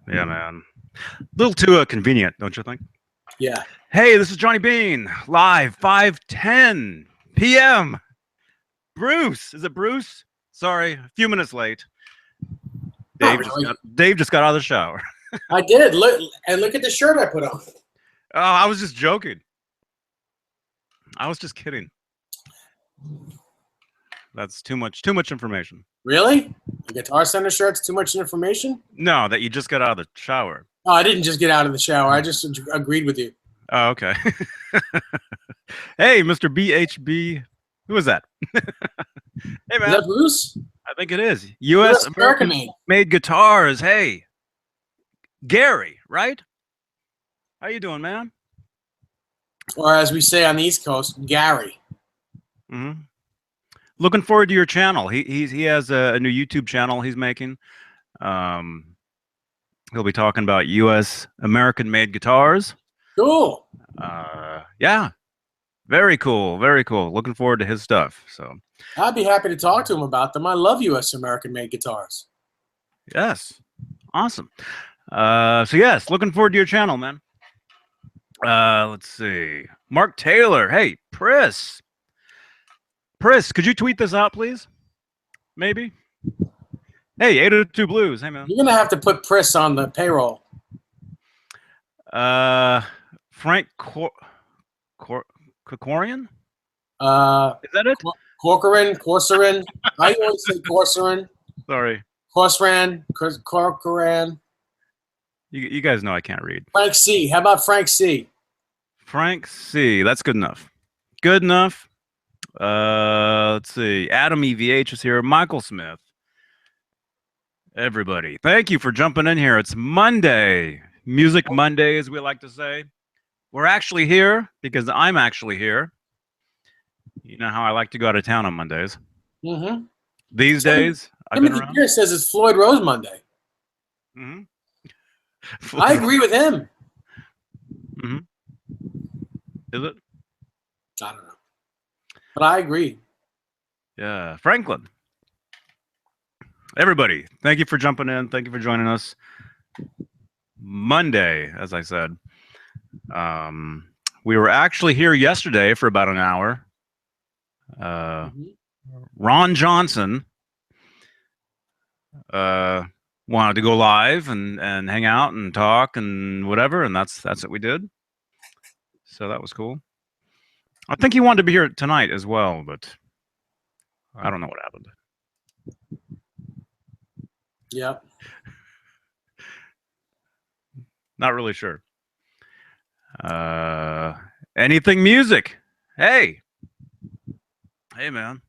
Yeah, man. A little too convenient, don't you think? Yeah. Hey, this is Johnny Beane, live 5:10 p.m. Bruce, is it Bruce? Sorry, a few minutes late. Not really. Dave just got out of the shower. I did. Look at the shirt I put on. Oh, I was just joking. I was just kidding. That's too much information. Really? The Guitar Center shirt's too much information? No, that you just got out of the shower. Oh, I didn't just get out of the shower. I just agreed with you. Oh, okay. Hey, Mr. BHB. Who is that? Hey, man. Is that Bruce? I think it is. U.S. American made guitars. Hey, Gary, right? How you doing, man? Or as we say on the East Coast, Gary. Mm-hmm. Looking forward to your channel. He has a new YouTube channel he's making. He'll be talking about U.S. American made guitars. Cool. Yeah, very cool, very cool. Looking forward to his stuff. So I'd be happy to talk to him about them. I love U.S. American made guitars. Yes, awesome. So yes, looking forward to your channel, man. Let's see. Mark Taylor. Hey, Pris, could you tweet this out, please? Maybe. Hey, 802 Blues. Hey, man. You're gonna have to put Pris on the payroll. Frank Kokorian? Is that it? Corcoran. I always say Corcoran. Sorry. Corcoran. You guys know I can't read. Frank C. How about Frank C? Frank C. That's good enough. Good enough. Let's see. Adam EVH is here. Michael Smith. Everybody, thank you for jumping in here. It's Monday. Music Monday, as we like to say. We're actually here because I'm actually here. You know how I like to go out of town on Mondays. Mm-hmm. These days, I've been around. Beane says it's Floyd Rose Monday. Mm-hmm. I agree with him. Mm-hmm. Is it? I don't know. But I agree. Yeah. Franklin. Everybody, thank you for jumping in. Thank you for joining us. Monday, as I said. We were actually here yesterday for about an hour. Ron Johnson wanted to go live and hang out and talk and whatever, and that's what we did. So that was cool. I think he wanted to be here tonight as well, but I don't know what happened. Yep. Not really sure. Anything music? Hey, man.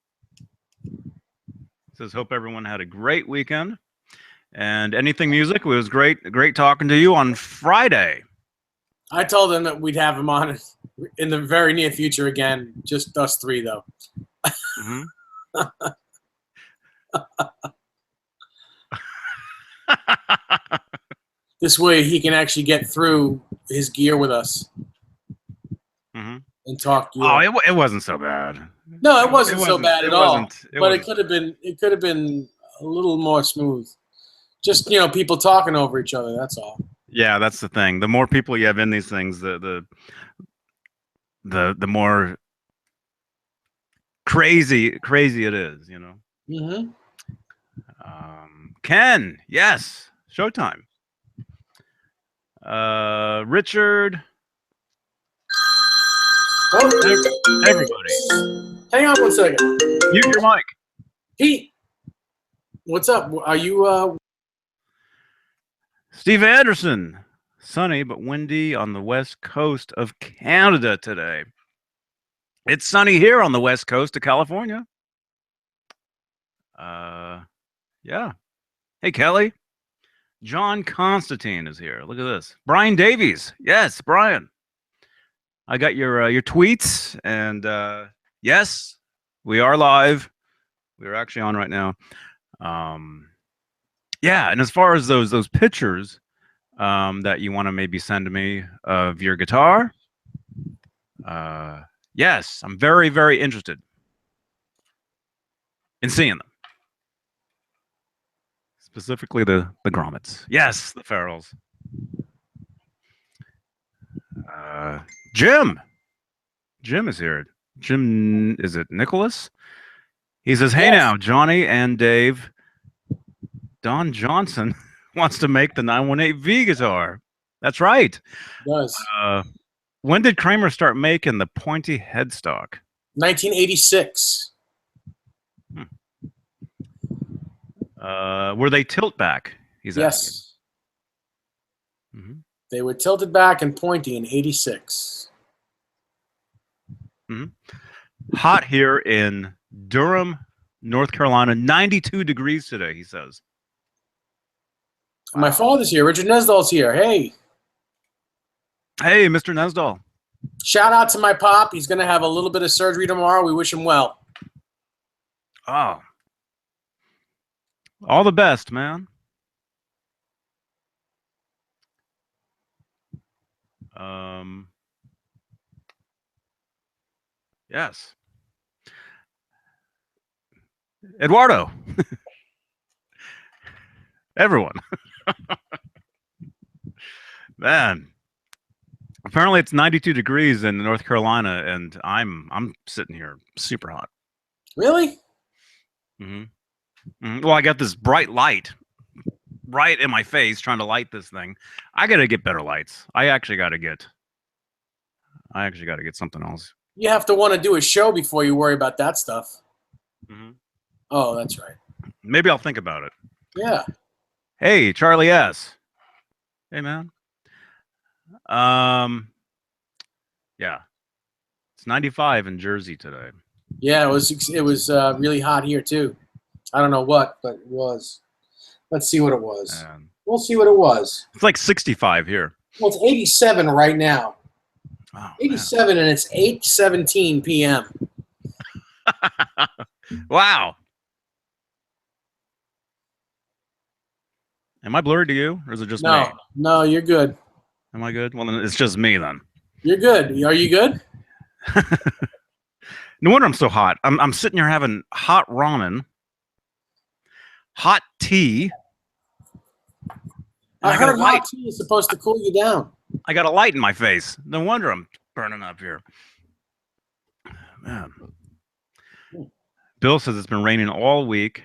Says hope everyone had a great weekend. And anything music? It was great talking to you on Friday. I told him that we'd have him on in the very near future again. Just us three, though. Mm-hmm. This way he can actually get through his gear with us. Mm-hmm. And talk gear. Oh, it wasn't so bad. No, it wasn't so bad at all. But it could have been a little more smooth. Just, you know, people talking over each other, that's all. Yeah, that's the thing. The more people you have in these things, the more crazy it is, you know. Mm-hmm. Ken, yes, Showtime. Richard. Everybody. Hang on one second. Mute your mic. Pete, what's up? Are you Steve Anderson. Sunny but windy on the west coast of Canada today. It's sunny here on the west coast of California. Yeah. Hey, Kelly. John Constantine is here. Look at this. Brian Davies. Yes, Brian. I got your tweets, and yes, we are live. We're actually on right now. Yeah, and as far as those pictures that you want to maybe send to me of your guitar, yes, I'm very, very interested in seeing them. Specifically the grommets. Yes, the ferals. Jim. Jim is here. Jim, is it Nicholas? He says, "Hey Yes. now, Johnny and Dave. Don Johnson wants to make the 918V guitar." That's right. It does. When did Kramer start making the pointy headstock? 1986. Were they tilt back? He's Yes. asking. They were tilted back and pointy in 86. Hot here in Durham, North Carolina. 92 degrees today, he says. Wow. My father's here. Richard Nesdall's here. Hey. Hey, Mr. Nesdall. Shout out to my pop. He's going to have a little bit of surgery tomorrow. We wish him well. Oh. All the best, man. Yes. Eduardo. Everyone. Man. Apparently it's 92 degrees in North Carolina, and I'm sitting here super hot. Really? Well, I got this bright light right in my face trying to light this thing. I got to get better lights. I actually got to get something else. You have to want to do a show before you worry about that stuff. Oh, that's right. Maybe I'll think about it. Yeah. Hey, Charlie S. Hey, man. Yeah. It's 95 in Jersey today. Yeah, it was really hot here too. I don't know what, but it was. Let's see what it was. We'll see what it was. It's like 65 here. Well, it's 87 right now. Oh, 87, and it's 8:17 p.m. Wow. Am I blurred to you, or is it just me? No, you're good. Am I good? Well, then it's just me then. You're good. Are you good? No wonder I'm so hot. I'm sitting here having hot ramen, hot tea. I heard hot tea is supposed to cool you down. I got a light in my face. No wonder I'm burning up here. Man. Bill says it's been raining all week.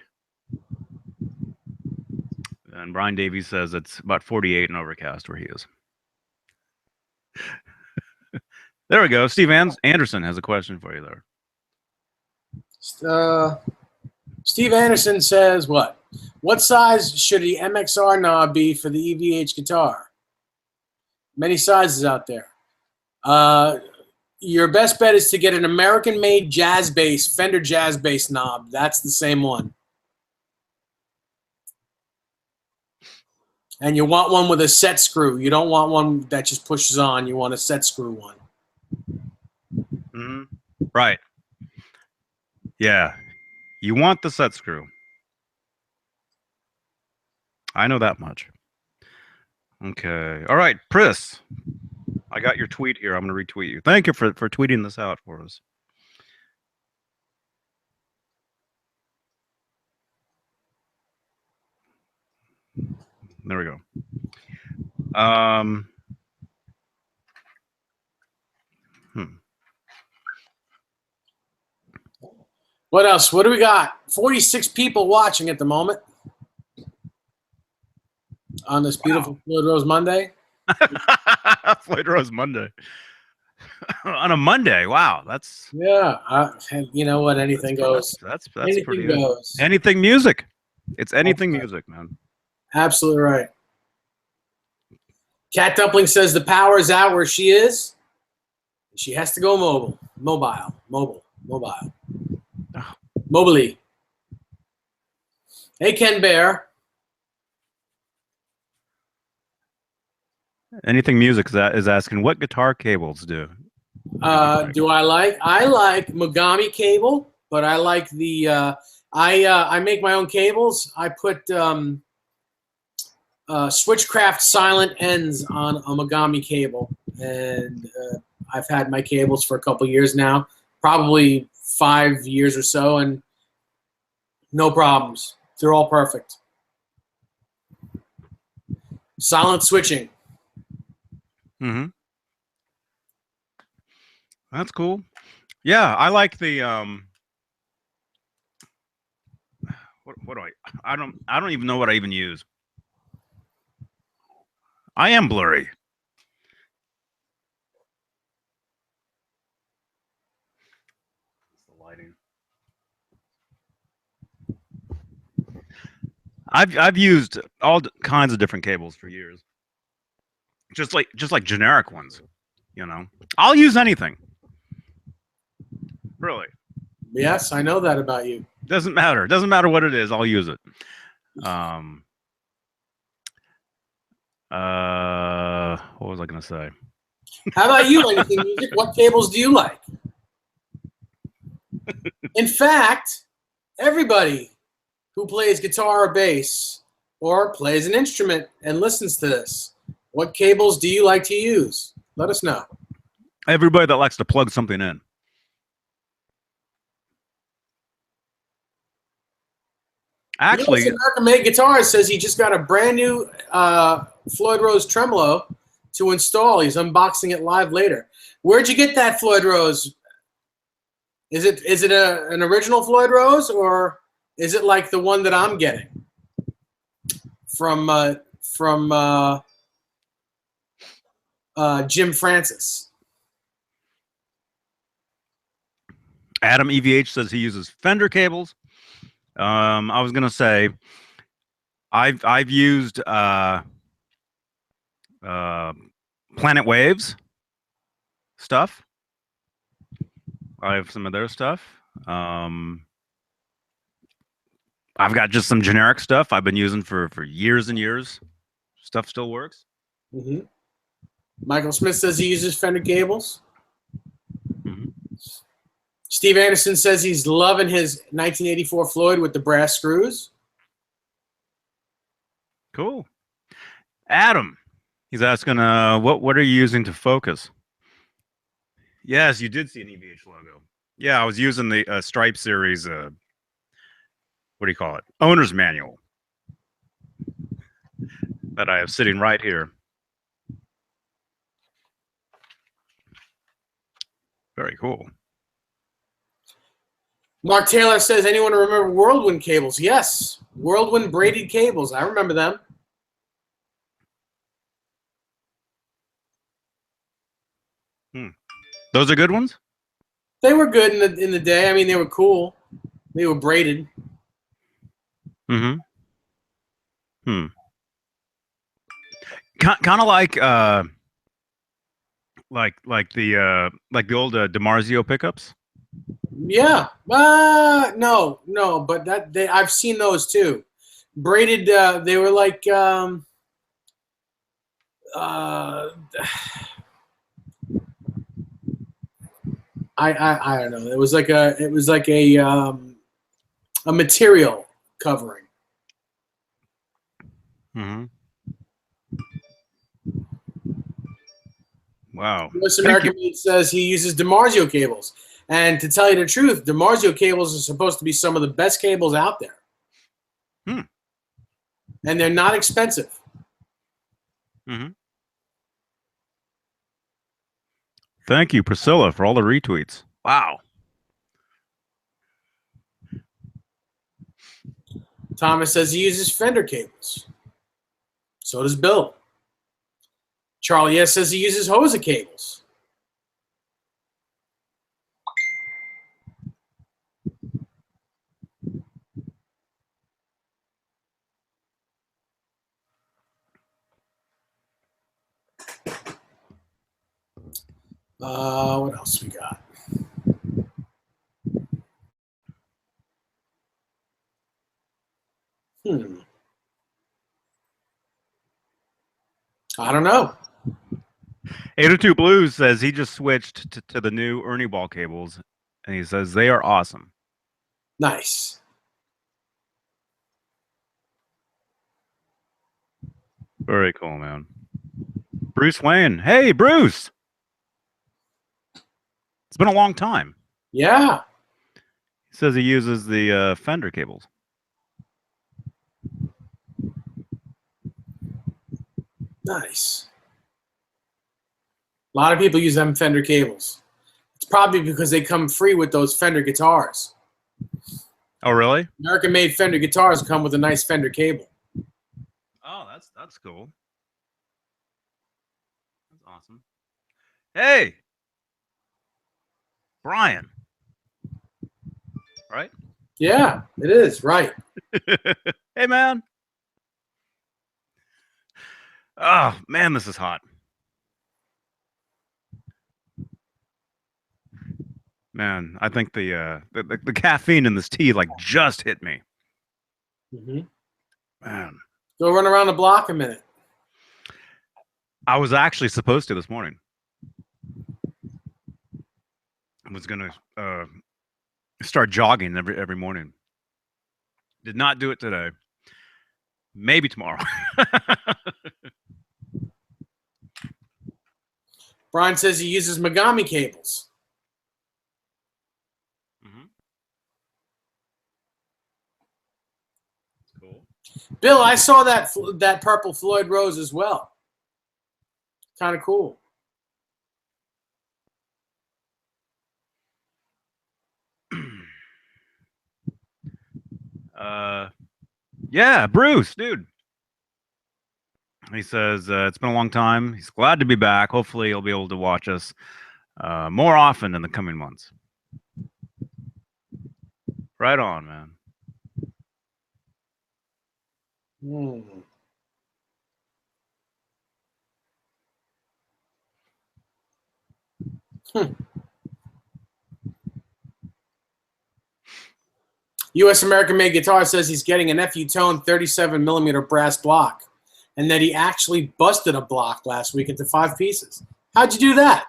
And Brian Davies says it's about 48 and overcast where he is. There we go. Steve Anderson has a question for you there. Steve Anderson says what? What size should the MXR knob be for the EVH guitar? Many sizes out there. Your best bet is to get an American-made jazz bass, Fender jazz bass knob. That's the same one. And you want one with a set screw. You don't want one that just pushes on. You want a set screw one. Right. Yeah. You want the set screw. I know that much. Okay. All right, Pris. I got your tweet here. I'm going to retweet you. Thank you for tweeting this out for us. There we go. What else? What do we got? 46 people watching at the moment on this beautiful Floyd Rose Monday. Floyd Rose Monday. On a Monday. Wow. That's... Yeah. You know what? Anything goes. That's anything pretty goes. Good. Anything music. It's anything music, man. Absolutely right. Cat Dumpling says the power is out where she is. She has to go mobile. Mobile. Mobily. Hey, Ken Bear. Anything music is asking, what guitar cables do? Do I like? I like Mogami cable, but I like the. I make my own cables. I put Switchcraft silent ends on a Mogami cable, and I've had my cables for a couple years now, probably 5 years or so, and no problems. They're all perfect. Silent switching. Mm-hmm. That's cool. Yeah, I like the what do I don't even know what I even use. I am blurry. It's the lighting. I've used all kinds of different cables for years. Just like generic ones, you know. I'll use anything. Really. Yes, I know that about you. Doesn't matter. Doesn't matter what it is. I'll use it. What was I gonna say? How about you? Anything music? What cables do you like? In fact, everybody who plays guitar or bass or plays an instrument and listens to this, what cables do you like to use? Let us know. Everybody that likes to plug something in. Actually, American Made Guitarist says he just got a brand new Floyd Rose tremolo to install. He's unboxing it live later. Where'd you get that, Floyd Rose? Is it an original Floyd Rose, or is it like the one that I'm getting from Jim Francis? Adam EVH says he uses Fender cables. I was gonna say I've used Planet Waves stuff. I have some of their stuff. I've got just some generic stuff I've been using for years and years. Stuff still works. Mm-hmm. Michael Smith says he uses Fender cables. Mm-hmm. Steve Anderson says he's loving his 1984 Floyd with the brass screws. Cool. Adam, he's asking, what are you using to focus? Yes, you did see an EVH logo. Yeah, I was using the Stripe Series. What do you call it? Owner's manual that I have sitting right here. Very cool. Mark Taylor says, anyone remember Whirlwind cables? Yes, Whirlwind braided cables. I remember them. Those are good ones? They were good in the day. I mean, they were cool. They were braided. Mm-hmm. Kind of like the old DiMarzio pickups. Yeah. No, but I've seen those too. Braided. They were like. I don't know. It was like a material covering. Mm-hmm. Wow. US American Made says he uses DiMarzio cables. And to tell you the truth, DiMarzio cables are supposed to be some of the best cables out there. And they're not expensive. Mm-hmm. Thank you, Priscilla, for all the retweets. Wow. Thomas says he uses Fender cables. So does Bill. Charlie S. says he uses Hosa cables. What else we got? I don't know. 802 Blues says he just switched to the new Ernie Ball cables, and he says they are awesome. Nice. Very cool, man. Bruce Wayne. Hey, Bruce. It's been a long time. Yeah. He says he uses the Fender cables. Nice. A lot of people use them Fender cables. It's probably because they come free with those Fender guitars. Oh, really? American-made Fender guitars come with a nice Fender cable. Oh, that's cool. That's awesome. Hey, Brian. Right? Yeah, it is. Right. Hey, man. Oh, man, this is hot. Man, I think the caffeine in this tea like just hit me. Mm-hmm. Man, Go run around the block a minute. I was actually supposed to this morning. I was gonna start jogging every morning. Did not do it today. Maybe tomorrow. Brian says he uses Megami cables. Mm-hmm. Cool. Bill, I saw that purple Floyd Rose as well. Kind of cool. Yeah, Bruce, dude. He says it's been a long time. He's glad to be back. Hopefully, he'll be able to watch us more often in the coming months. Right on, man. Hmm. U.S. American Made Guitar says he's getting an FU Tone 37 millimeter brass block, and that he actually busted a block last week into 5 pieces. How'd you do that?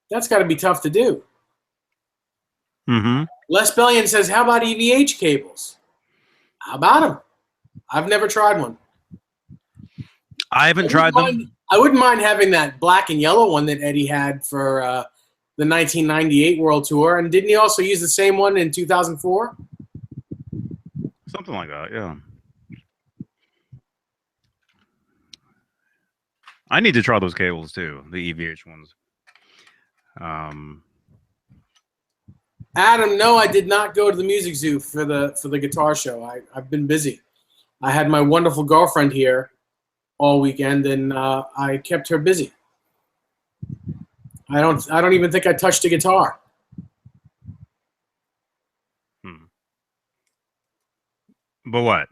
That's got to be tough to do. Mm-hmm. Les Bellion says, how about EVH cables? How about them? I've never tried one. I haven't tried them. I wouldn't mind having that black and yellow one that Eddie had for the 1998 World Tour. And didn't he also use the same one in 2004? Something like that, yeah. I need to try those cables too, the EVH ones. Adam, no, I did not go to the Music Zoo for the guitar show. I've been busy. I had my wonderful girlfriend here all weekend, and I kept her busy. I don't even think I touched a guitar. But what?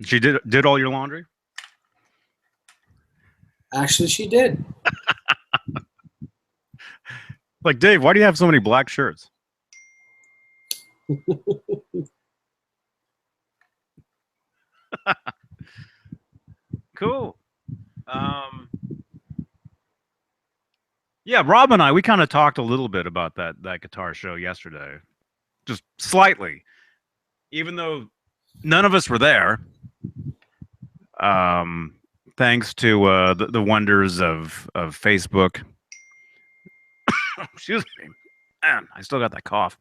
She did all your laundry? Actually, she did. Like, Dave, why do you have so many black shirts? Cool. Yeah, Rob and I, we kind of talked a little bit about that guitar show yesterday. Just slightly. Even though none of us were there. Thanks to the wonders of Facebook. Excuse me. Man, I still got that cough.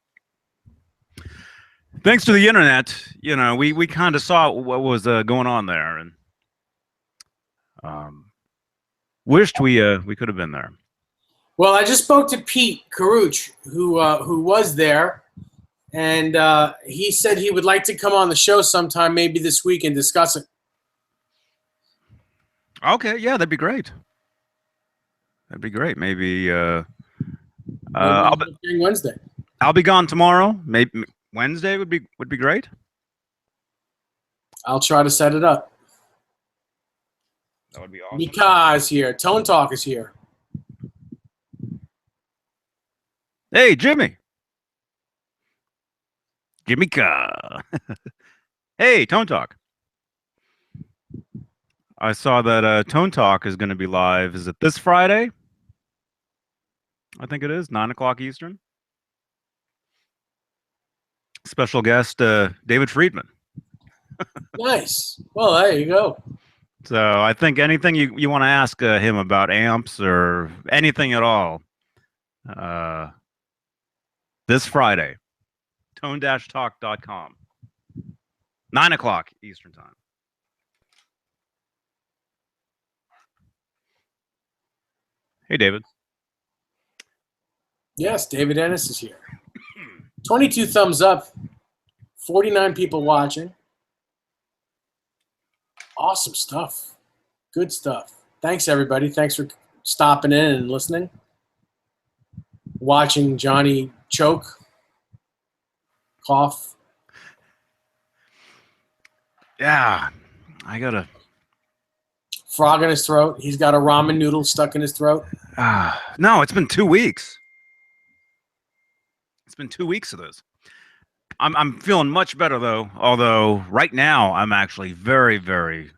Thanks to the internet, you know, we kind of saw what was going on there, and wished we could have been there. Well, I just spoke to Pete Caruch, who was there, and he said he would like to come on the show sometime, maybe this week, and discuss it. Okay, yeah, that'd be great. That'd be great. Maybe during Wednesday. I'll be gone tomorrow. Maybe Wednesday would be great. I'll try to set it up. That would be awesome. Mika is here. Tone Talk is here. Hey, Jimmy. Jimmy Ka. Hey, Tone Talk. I saw that Tone Talk is going to be live. Is it this Friday? I think it is, 9 o'clock Eastern. Special guest, David Friedman. Nice. Well, there you go. So I think anything you want to ask him about amps or anything at all, this Friday, tone-talk.com, 9 o'clock Eastern time. Hey, David. Yes, David Ennis is here. 22 thumbs up. 49 people watching. Awesome stuff. Good stuff. Thanks, everybody. Thanks for stopping in and listening. Watching Johnny choke, cough. Yeah, I gotta. Frog in his throat. He's got a ramen noodle stuck in his throat. No, it's been 2 weeks. It's been 2 weeks of this. I'm feeling much better though. Although right now I'm actually very, very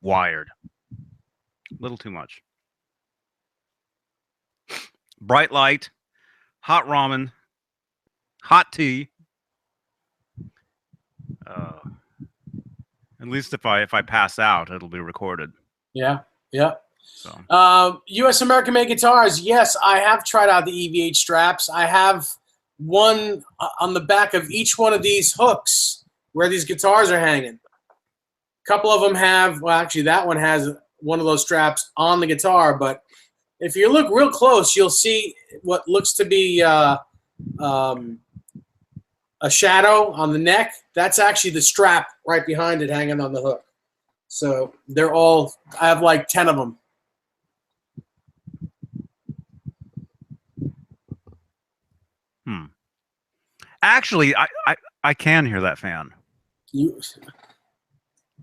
wired. A little too much. Bright light, hot ramen, hot tea. At least if I pass out, it'll be recorded. Yeah, yeah. So U.S. American Made Guitars. Yes, I have tried out the EVH straps. I have one on the back of each one of these hooks where these guitars are hanging. A couple of them have, well, actually, that one has one of those straps on the guitar. But if you look real close, you'll see what looks to be a shadow on the neck. That's actually the strap right behind it hanging on the hook. So they're all, I have like 10 of them. Actually, I can hear that fan.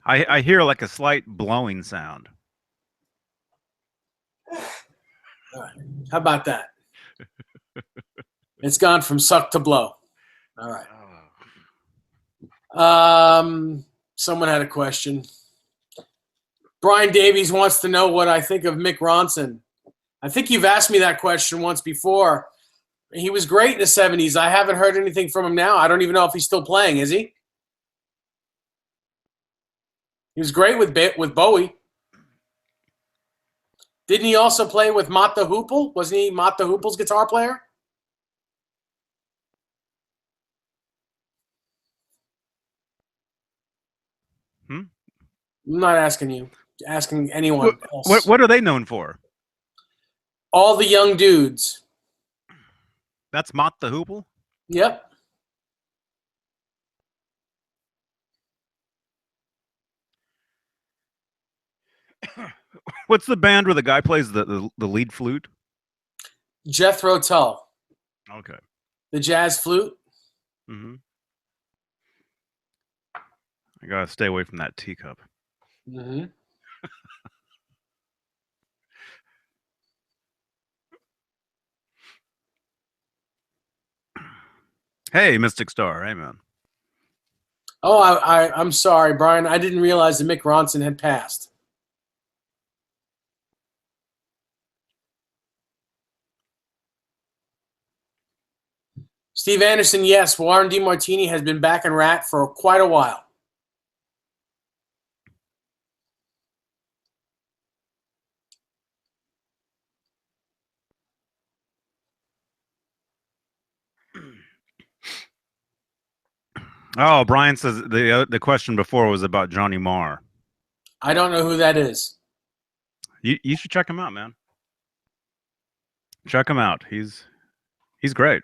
I hear like a slight blowing sound. All right. How about that? It's gone from suck to blow. All right. Someone had a question. Brian Davies wants to know what I think of Mick Ronson. I think you've asked me that question once before. He was great in the 70s. I haven't heard anything from him now. I don't even know if he's still playing. Is he? He was great with Bowie. Didn't he also play with Mott the Hoople? Wasn't he Mott the Hoople's guitar player? I'm not asking you. Asking anyone else. What are they known for? All the young dudes. That's Mott the Hoople? Yep. What's the band where the guy plays the lead flute? Jethro Tull. Okay. The jazz flute. Mm-hmm. I gotta stay away from that teacup. Mm-hmm. Hey, Mystic Star. Hey, man. Oh, I'm sorry, Brian. I didn't realize that Mick Ronson had passed. Steve Anderson, yes, Warren DeMartini has been back in Rat for quite a while. Oh, Brian says the question before was about Johnny Marr. I don't know who that is. You should check him out, man. Check him out. He's great.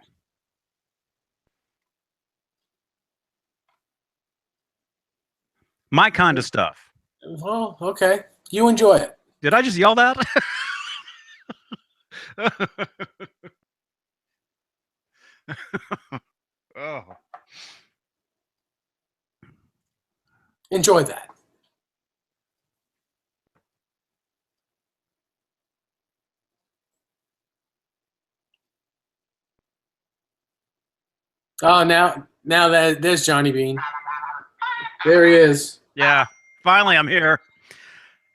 My kind of stuff. Well, okay. You enjoy it. Did I just yell that? Oh. Enjoy that. Oh, now there's Johnny Beane. There he is. Yeah, finally I'm here.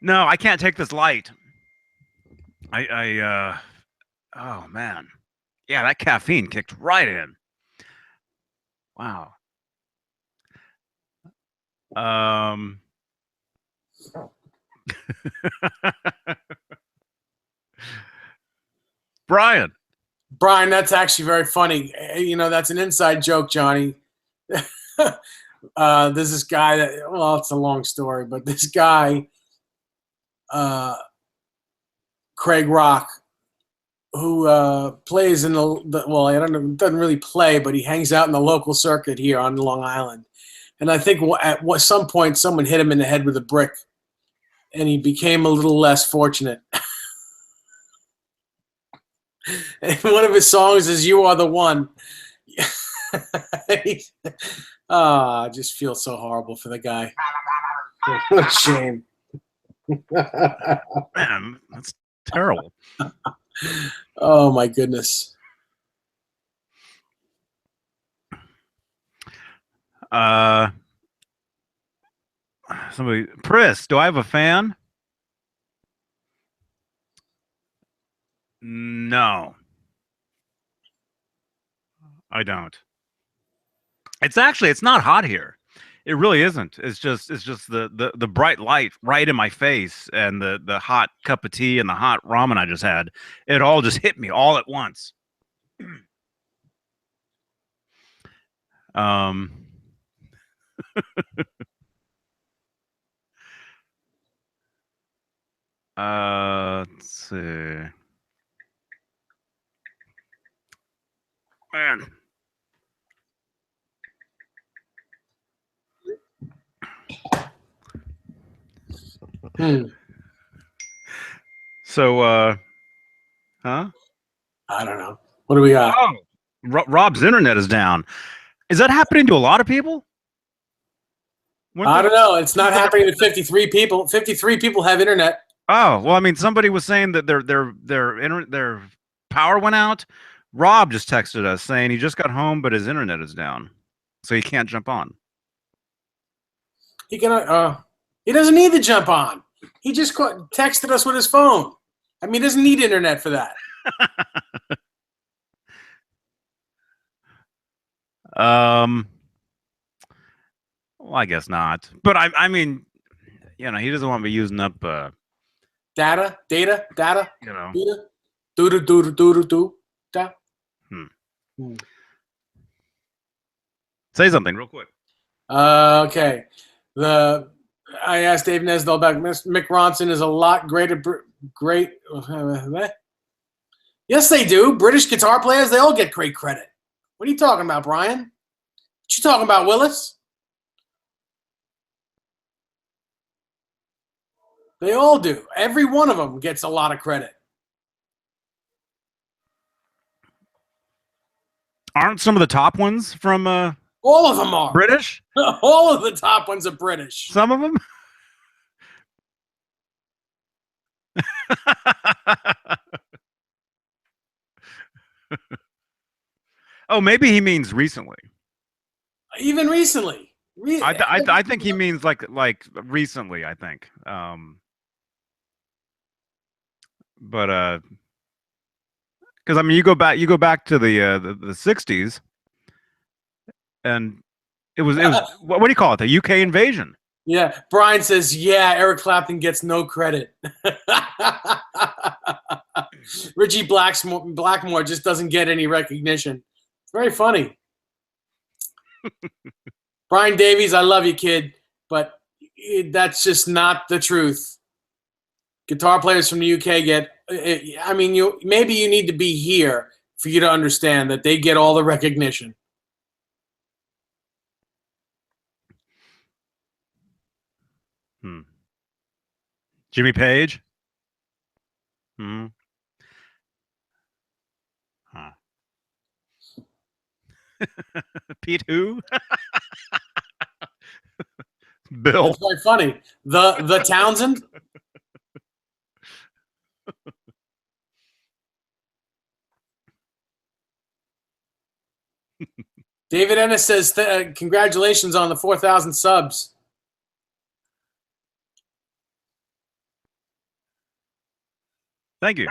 No, I can't take this light. Oh man. Yeah, that caffeine kicked right in. Wow. Brian, that's actually very funny. You know, that's an inside joke, Johnny. There's this guy that, well, it's a long story, but this guy Craig Rock, who plays in the well, I don't know, doesn't really play, but he hangs out in the local circuit here on Long Island. And I think at some point someone hit him in the head with a brick, and he became a little less fortunate. And one of his songs is "You Are the One." I just feel so horrible for the guy. What a shame. Man, that's terrible. Oh my goodness. Somebody, Pris, do I have a fan? No, I don't. It's not hot here. It really isn't. It's just the bright light right in my face and the hot cup of tea and the hot ramen I just had. It all just hit me all at once. Let's see. Man. So, huh? I don't know. What do we got? Oh, Rob's internet is down. Is that happening to a lot of people? I don't know. It's not happening to 53 people. 53 people have internet. Oh, well, I mean, somebody was saying that their power went out. Rob just texted us saying he just got home, but his internet is down, so he can't jump on. He doesn't need to jump on. He just texted us with his phone. I mean, he doesn't need internet for that. Well, I guess not. But I mean, you know, he doesn't want to be using up data. You know. Do. Say something real quick. Okay. I asked Dave Nesdell about Mick Ronson is a lot great. Yes, they do. British guitar players, they all get great credit. What are you talking about, Brian? What you talking about, Willis? They all do. Every one of them gets a lot of credit. Aren't some of the top ones from all of them are British? All of the top ones are British. Some of them? Oh, maybe he means recently. Even recently. I think he means like recently, I think. But because I mean, you go back to the 60s, and it was what do you call it? The UK invasion. Yeah, Brian says, yeah, Eric Clapton gets no credit. Richie Blackmore just doesn't get any recognition. It's very funny. Brian Davies, I love you, kid, but that's just not the truth. Guitar players from the UK get, I mean, maybe you need to be here for you to understand that they get all the recognition. Jimmy Page? Hmm. Huh. Pete who? Bill. That's quite funny. The Townsend? David Ennis says, congratulations on the 4,000 subs. Thank you.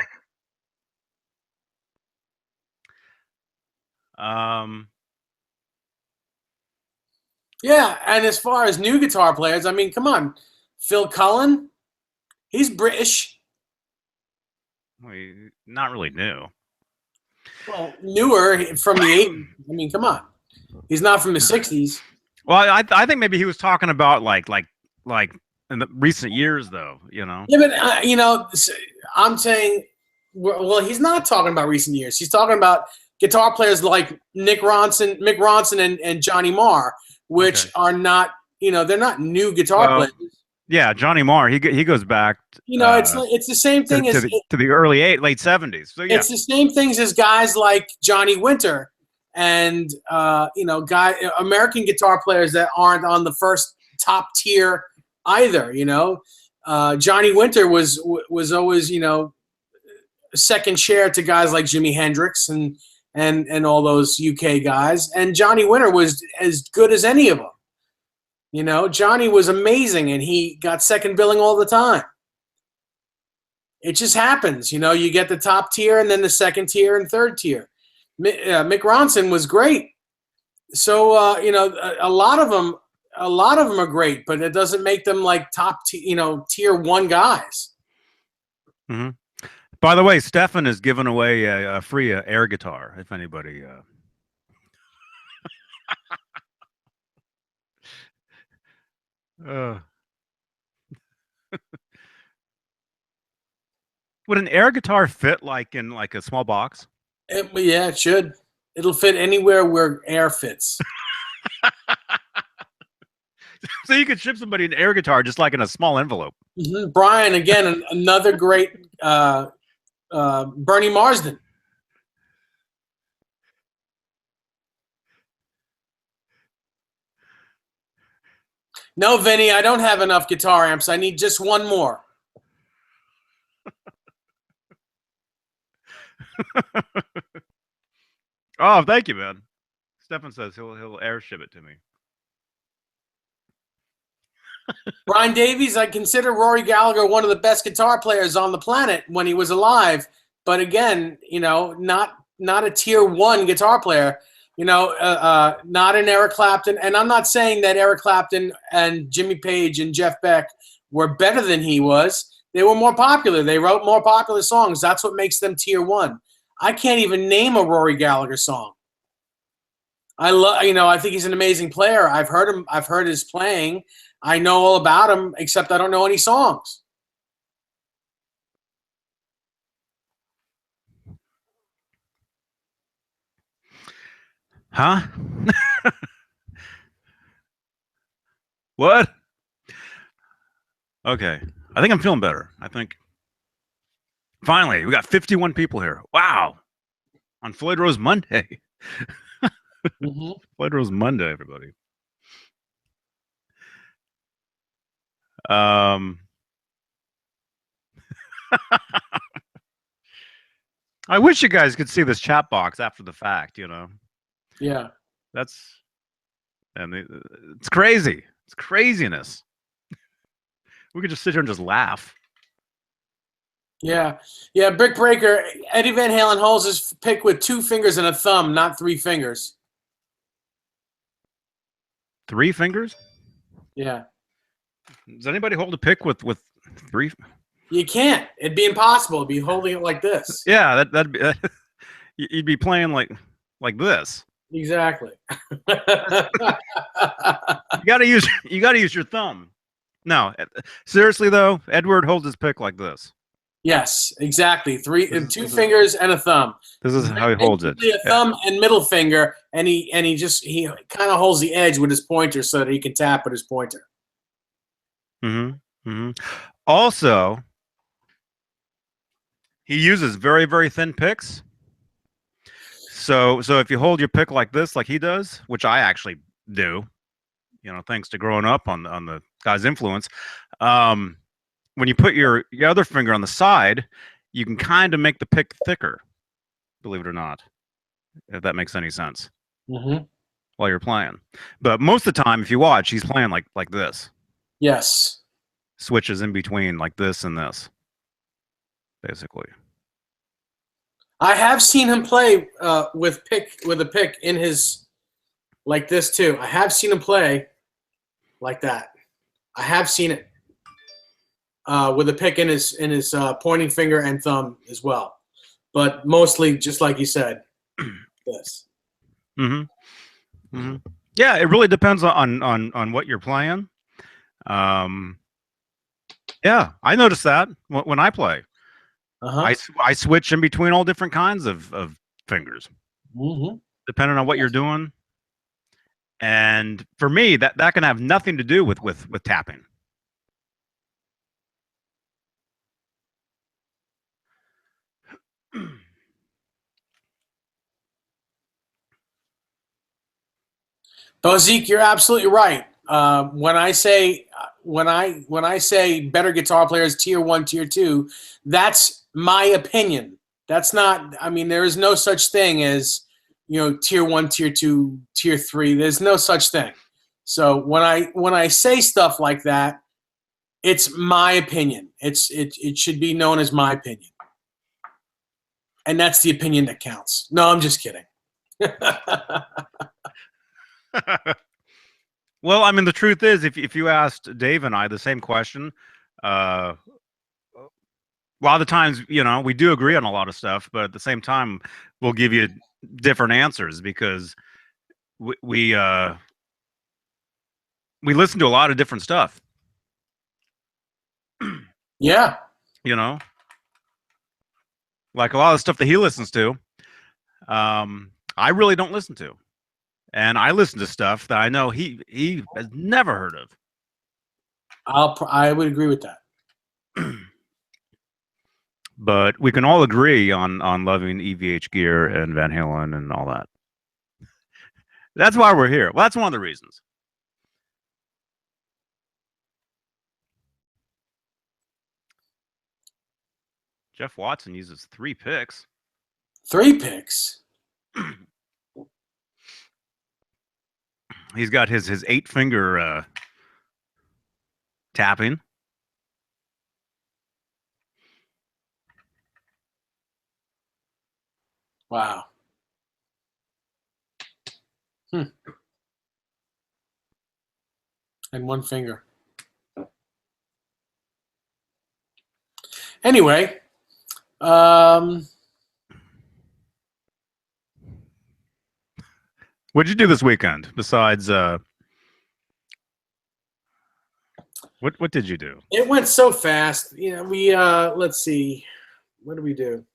Yeah, and as far as new guitar players, I mean, come on. Phil Cullen, he's British. Well, not really new. Well, newer from the 80s. I mean, come on. He's not from the 60s. Well, I think maybe he was talking about like in the recent years, though. You know. Yeah, but you know, I'm saying, well, he's not talking about recent years. He's talking about guitar players like Mick Ronson, and Johnny Marr, which are not, you know, they're not new guitar players. Yeah, Johnny Marr. He goes back. You know, it's the same thing to the late 70s. So yeah, it's the same things as guys like Johnny Winter and you know, American guitar players that aren't on the first top tier either. You know, Johnny Winter was always, you know, second chair to guys like Jimi Hendrix and all those UK guys, and Johnny Winter was as good as any of them. You know, Johnny was amazing, and he got second billing all the time. It just happens, you know. You get the top tier, and then the second tier and third tier. Mick Ronson was great, so you know, a lot of them are great, but it doesn't make them like tier one guys. Mm-hmm. By the way, Stefan is giving away a free air guitar if anybody. Would an air guitar fit like in like a small box? Yeah, it should. It'll fit anywhere where air fits. So you could ship somebody an air guitar just like in a small envelope. Mm-hmm. Brian, again, another great Bernie Marsden. No, Vinny, I don't have enough guitar amps. I need just one more. Oh, thank you, man. Stefan says he'll airship it to me. Brian Davies, I consider Rory Gallagher one of the best guitar players on the planet when he was alive. But again, you know, not a tier one guitar player. You know, not an Eric Clapton. And I'm not saying that Eric Clapton and Jimmy Page and Jeff Beck were better than he was. They were more popular. They wrote more popular songs. That's what makes them tier one. I can't even name a Rory Gallagher song. I think he's an amazing player. I've heard him. I've heard his playing. I know all about him, except I don't know any songs. Huh? What? Okay. I think I'm feeling better. I think finally we got 51 people here. Wow. On Floyd Rose Monday. Mm-hmm. Floyd Rose Monday, everybody. I wish you guys could see this chat box after the fact, you know. Yeah. It's crazy. It's craziness. We could just sit here and just laugh. Yeah. Yeah, Brick Breaker, Eddie Van Halen holds his pick with 2 fingers and a thumb, not 3 fingers. 3 fingers? Yeah. Does anybody hold a pick with 3? You can't. It'd be impossible. It'd be holding it like this. Yeah, that'd be you'd be playing like this. Exactly. You gotta use your thumb. No, seriously though, Edward holds his pick like this. Yes, exactly. 2 fingers and a thumb. This is how he holds it. A thumb and middle finger, and he kind of holds the edge with his pointer so that he can tap with his pointer. Mm-hmm. Mm-hmm. Also, he uses very, very thin picks. So if you hold your pick like this, like he does, which I actually do, you know, thanks to growing up on the guy's influence, when you put your other finger on the side, you can kind of make the pick thicker, believe it or not, if that makes any sense. Mm-hmm. While you're playing. But most of the time, if you watch, he's playing like this. Yes. Switches in between like this and this, basically. I have seen him play with a pick in his like this too. I have seen him play like that. I have seen it with a pick in his pointing finger and thumb as well, but mostly just like you said, this. Mm-hmm. Mm-hmm. Yeah, it really depends on what you're playing. Yeah, I noticed that when I play. Uh-huh. I switch in between all different kinds of fingers, Mm-hmm. depending on what you're doing. And for me, that can have nothing to do with tapping. Oh, Zeke, you're absolutely right. When I say better guitar players, tier one, tier two, that's my opinion. That's not. I mean, there is no such thing as tier one, tier two, tier three. There's no such thing. So when I say stuff like that, it's my opinion. It should be known as my opinion, and that's the opinion that counts. No, I'm just kidding. Well, I mean, the truth is, if you asked Dave and I the same question, a lot of the times, we do agree on a lot of stuff, but at the same time, we'll give you different answers because we listen to a lot of different stuff. Yeah. You know, like a lot of stuff that he listens to, I really don't listen to, and I listen to stuff that I know he has never heard of. I would agree with that. But we can all agree on loving EVHGEAR and Van Halen and all that. That's why we're here. Well, that's one of the reasons. Jeff Watson uses 3 picks. 3 picks. He's got his 8-finger tapping. Wow. And 1 finger. Anyway, What'd you do this weekend besides what did you do? it went so fast. We let's see. What did we do?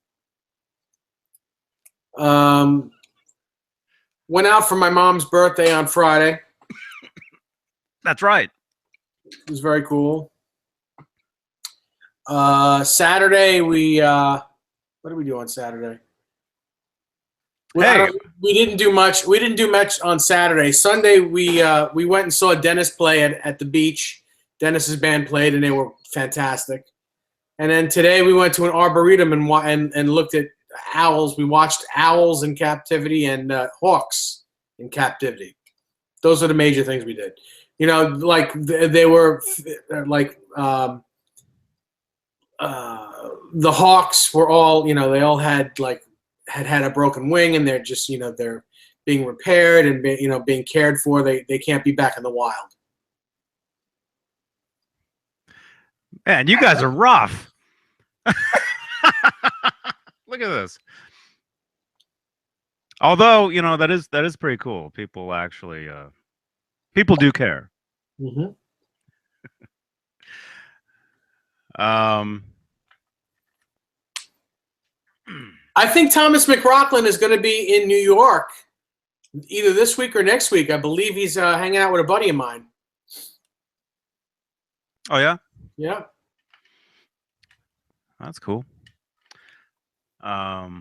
Went out for my mom's birthday on Friday. That's right. It was very cool. Saturday we what did we do on Saturday? Hey, We didn't do much. We didn't do much on Saturday. Sunday we went and saw Dennis play at the beach. Dennis's band played and they were fantastic. And then today we went to an arboretum and looked at owls. We watched owls in captivity and hawks in captivity. Those are the major things we did. Like they were like the hawks were all they all had had a broken wing and they're just they're being repaired and being cared for. They can't be back in the wild. man, you guys are rough. Look at this. Although that is pretty cool. People actually people do care. Mm-hmm. I think Thomas McRockland is going to be in New York either this week or next week. I believe he's hanging out with a buddy of mine. Oh yeah, Yeah. that's cool. What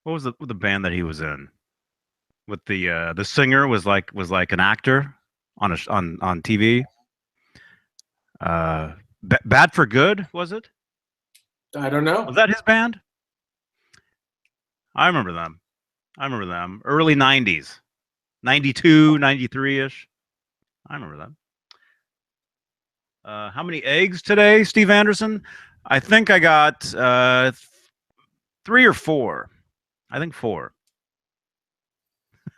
was the band that he was in? With the singer was like an actor on on TV. Bad for Good, was it? I don't know. Was that his band? I remember them. Early 90s. 92, 93-ish. I remember them. How many eggs today, Steve Anderson? I think I got 3 or 4. I think 4.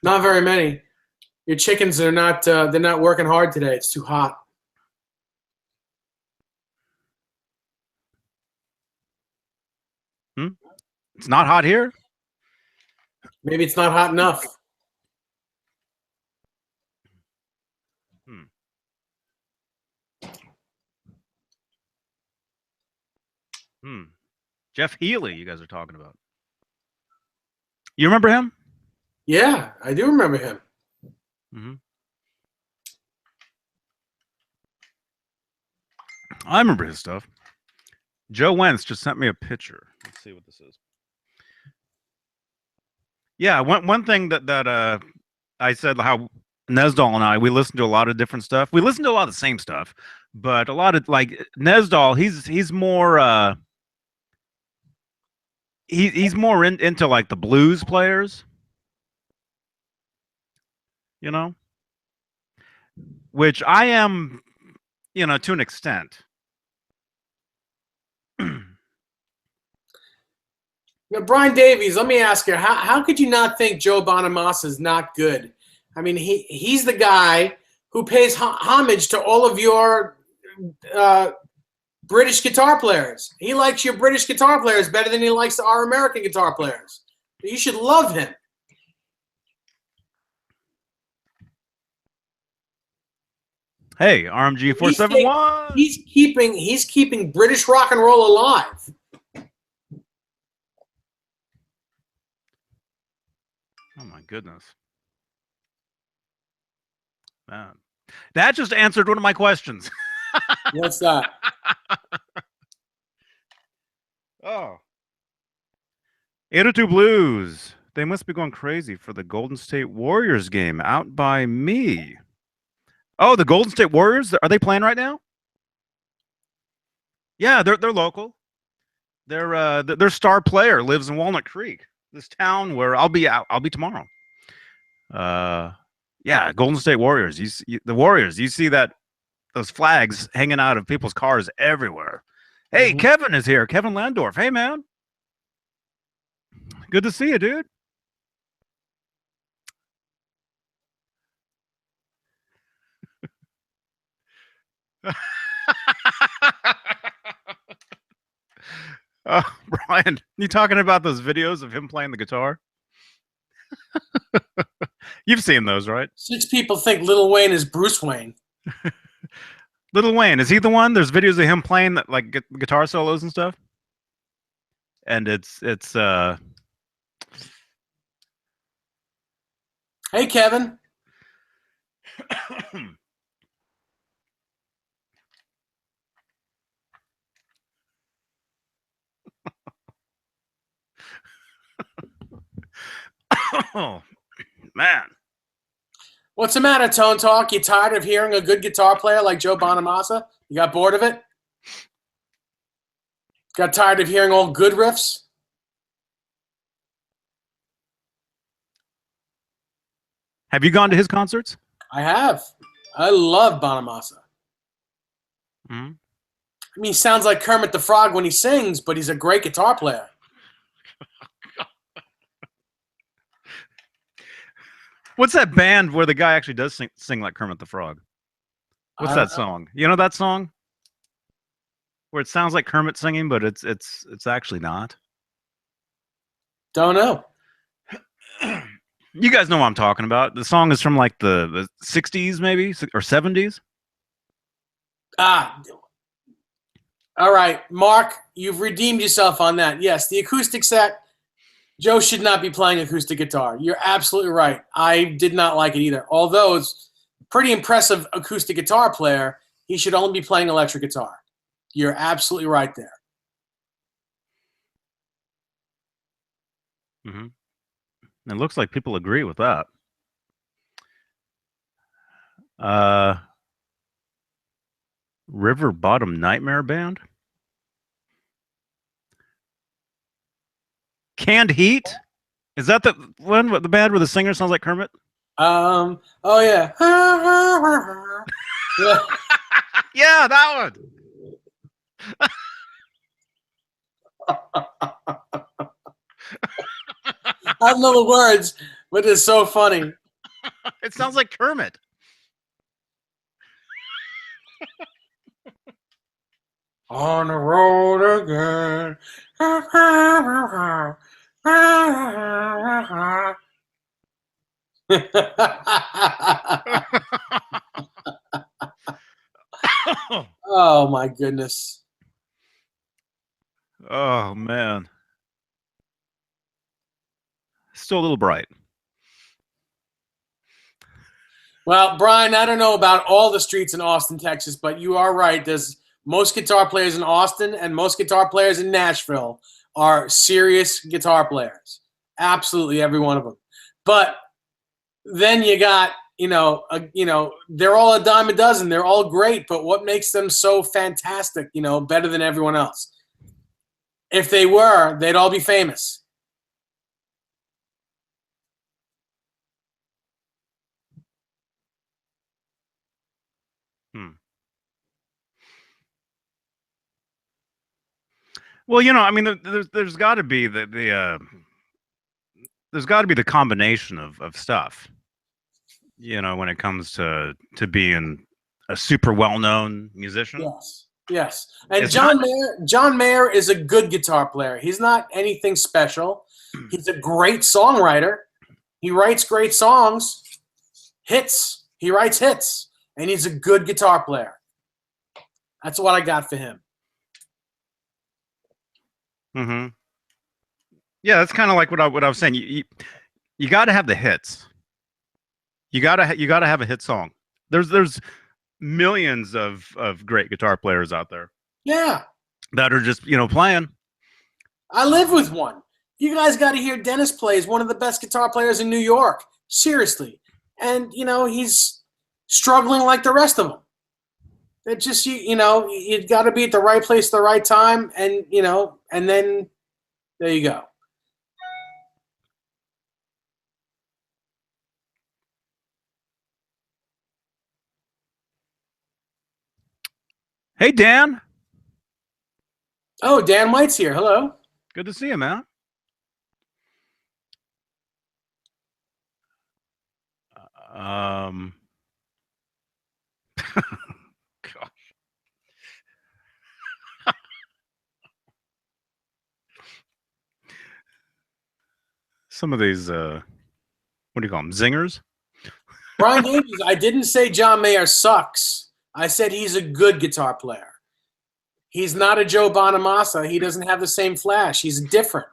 Not very many. Your chickens are not they're not working hard today. It's too hot. It's not hot here? Maybe it's not hot enough. Jeff Healy, you guys are talking about. You remember him? Yeah, I do remember him. Mm-hmm. I remember his stuff. Joe Wentz just sent me a picture. Let's see what this is. Yeah, one thing that I said how Nesdal and I, we listen to a lot of different stuff. We listen to a lot of the same stuff, but a lot of like Nesdal, he's more he's more into like the blues players, you know, which I am, you know, to an extent. Now, Brian Davies, let me ask you, how could you not think Joe Bonamassa is not good? I mean, he's the guy who pays homage to all of your British guitar players. He likes your British guitar players better than he likes our American guitar players. You should love him. Hey, RMG 471. He's keeping British rock and roll alive. Oh my goodness. Man. That just answered one of my questions. What's that? Oh. 802 Blues. They must be going crazy for the Golden State Warriors game out by me. Oh, the Golden State Warriors? Are they playing right now? Yeah, they're local. Their star player lives in Walnut Creek, this town where I'll be tomorrow. Yeah, Golden State Warriors. The Warriors. You see those flags hanging out of people's cars everywhere. Hey, Kevin is here. Kevin Landorf. Hey, man. Good to see you, dude. Brian, you talking about those videos of him playing the guitar? You've seen those, right? 6 people think Lil Wayne is Bruce Wayne. Lil Wayne, is he the one? There's videos of him playing that like guitar solos and stuff. And it's Hey, Kevin. Oh, man. What's the matter, Tone Talk? You tired of hearing a good guitar player like Joe Bonamassa? You got bored of it? Got tired of hearing all good riffs? Have you gone to his concerts? I have. I love Bonamassa. Mm-hmm. I mean, he sounds like Kermit the Frog when he sings, but he's a great guitar player. What's that band where the guy actually does sing like Kermit the Frog? What's that song? You know that song? Where it sounds like Kermit singing, but it's actually not. Don't know. You guys know what I'm talking about. The song is from like the 60s, maybe, or 70s. Ah. All right, Mark, you've redeemed yourself on that. Yes, the acoustic set, Joe should not be playing acoustic guitar. You're absolutely right. I did not like it either. Although it's a pretty impressive acoustic guitar player, he should only be playing electric guitar. You're absolutely right there. Mm-hmm. It looks like people agree with that. River Bottom Nightmare Band? Canned Heat? Is that the one with the band where the singer sounds like Kermit? Oh yeah. Yeah. Yeah, that one. I don't know the words, but it's so funny. It sounds like Kermit. On the road again. Oh my goodness. Oh man, still a little bright. Well, Brian, I don't know about all the streets in Austin, Texas, but you are right. There's most guitar players in Austin and most guitar players in Nashville are serious guitar players. Absolutely every one of them. But then you got, they're all a dime a dozen. They're all great, but what makes them so fantastic, better than everyone else? If they were, they'd all be famous. Hmm. Well, I mean, there's got to be there's got to be the combination of stuff. When it comes to being a super well-known musician. Yes. Yes. And It's John Mayer is a good guitar player. He's not anything special. He's a great songwriter. He writes great songs, hits. He writes hits, and he's a good guitar player. That's what I got for him. Mm-hmm. Yeah, that's kind of like what I was saying. You got to have the hits. You gotta have a hit song. There's millions of great guitar players out there. Yeah. That are just playing. I live with one. You guys got to hear Dennis play. He's one of the best guitar players in New York. Seriously. And, he's struggling like the rest of them. It just, you've got to be at the right place at the right time. And, and then there you go. Hey, Dan. Oh, Dan White's here. Hello. Good to see you, man. Um, gosh. Some of these, what do you call them? Zingers? Brian Davies, I didn't say John Mayer sucks. I said he's a good guitar player. He's not a Joe Bonamassa. He doesn't have the same flash. He's different.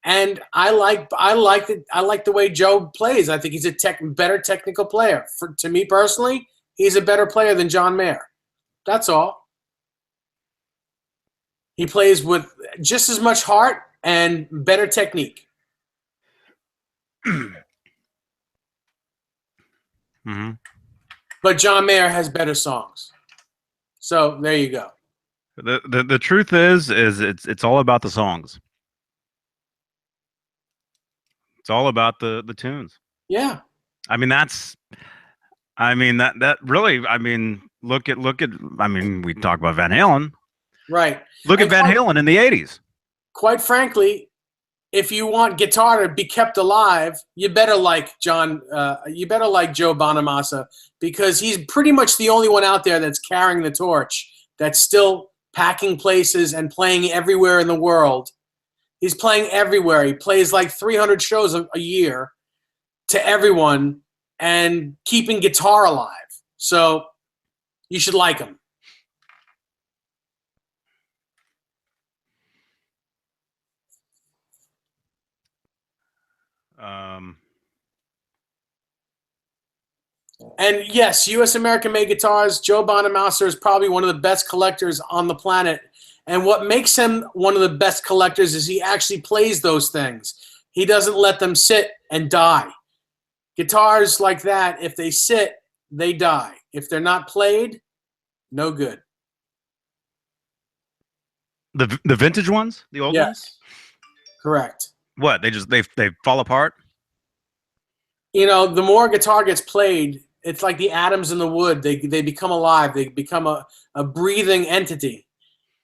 And I like the way Joe plays. I think he's a better technical player. To me personally, he's a better player than John Mayer. That's all. He plays with just as much heart and better technique. Mm-hmm. But John Mayer has better songs. So there you go. The truth is it's all about the songs. It's all about the tunes. Yeah. I mean that really, look at we talk about Van Halen. Right. Look at Van Halen in the 80s. Quite frankly, if you want guitar to be kept alive, you better like Joe Bonamassa, because he's pretty much the only one out there that's carrying the torch, that's still packing places and playing everywhere in the world. He's playing everywhere. He plays like 300 shows a year to everyone and keeping guitar alive. So you should like him. And yes, U.S. American made guitars. Joe Bonamassa is probably one of the best collectors on the planet. And what makes him one of the best collectors is he actually plays those things. He doesn't let them sit and die. Guitars like that, if they sit, they die. If they're not played, no good. The vintage ones, the old ones. Yes, correct. What, they fall apart? The more guitar gets played, it's like the atoms in the wood. They become alive. They become a breathing entity.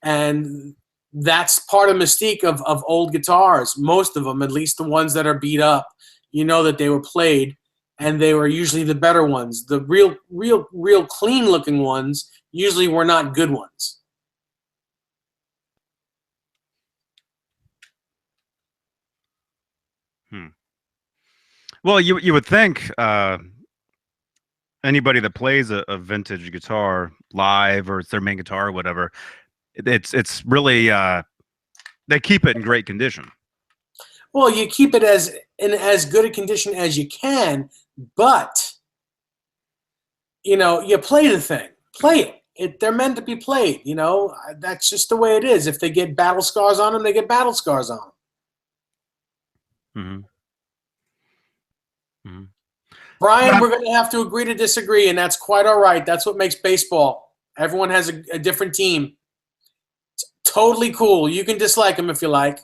And that's part of the mystique of old guitars. Most of them, at least the ones that are beat up, that they were played, and they were usually the better ones. The real clean looking ones usually were not good ones. Well, you would think anybody that plays a vintage guitar live, or it's their main guitar or whatever, it's really They keep it in great condition. Well, you keep it in as good a condition as you can, but you play the thing. Play it. They're meant to be played. That's just the way it is. If they get battle scars on them, they get battle scars on them. Mm-hmm. Brian, we're going to have to agree to disagree, and that's quite all right. That's what makes baseball. Everyone has a different team. It's totally cool. You can dislike them if you like.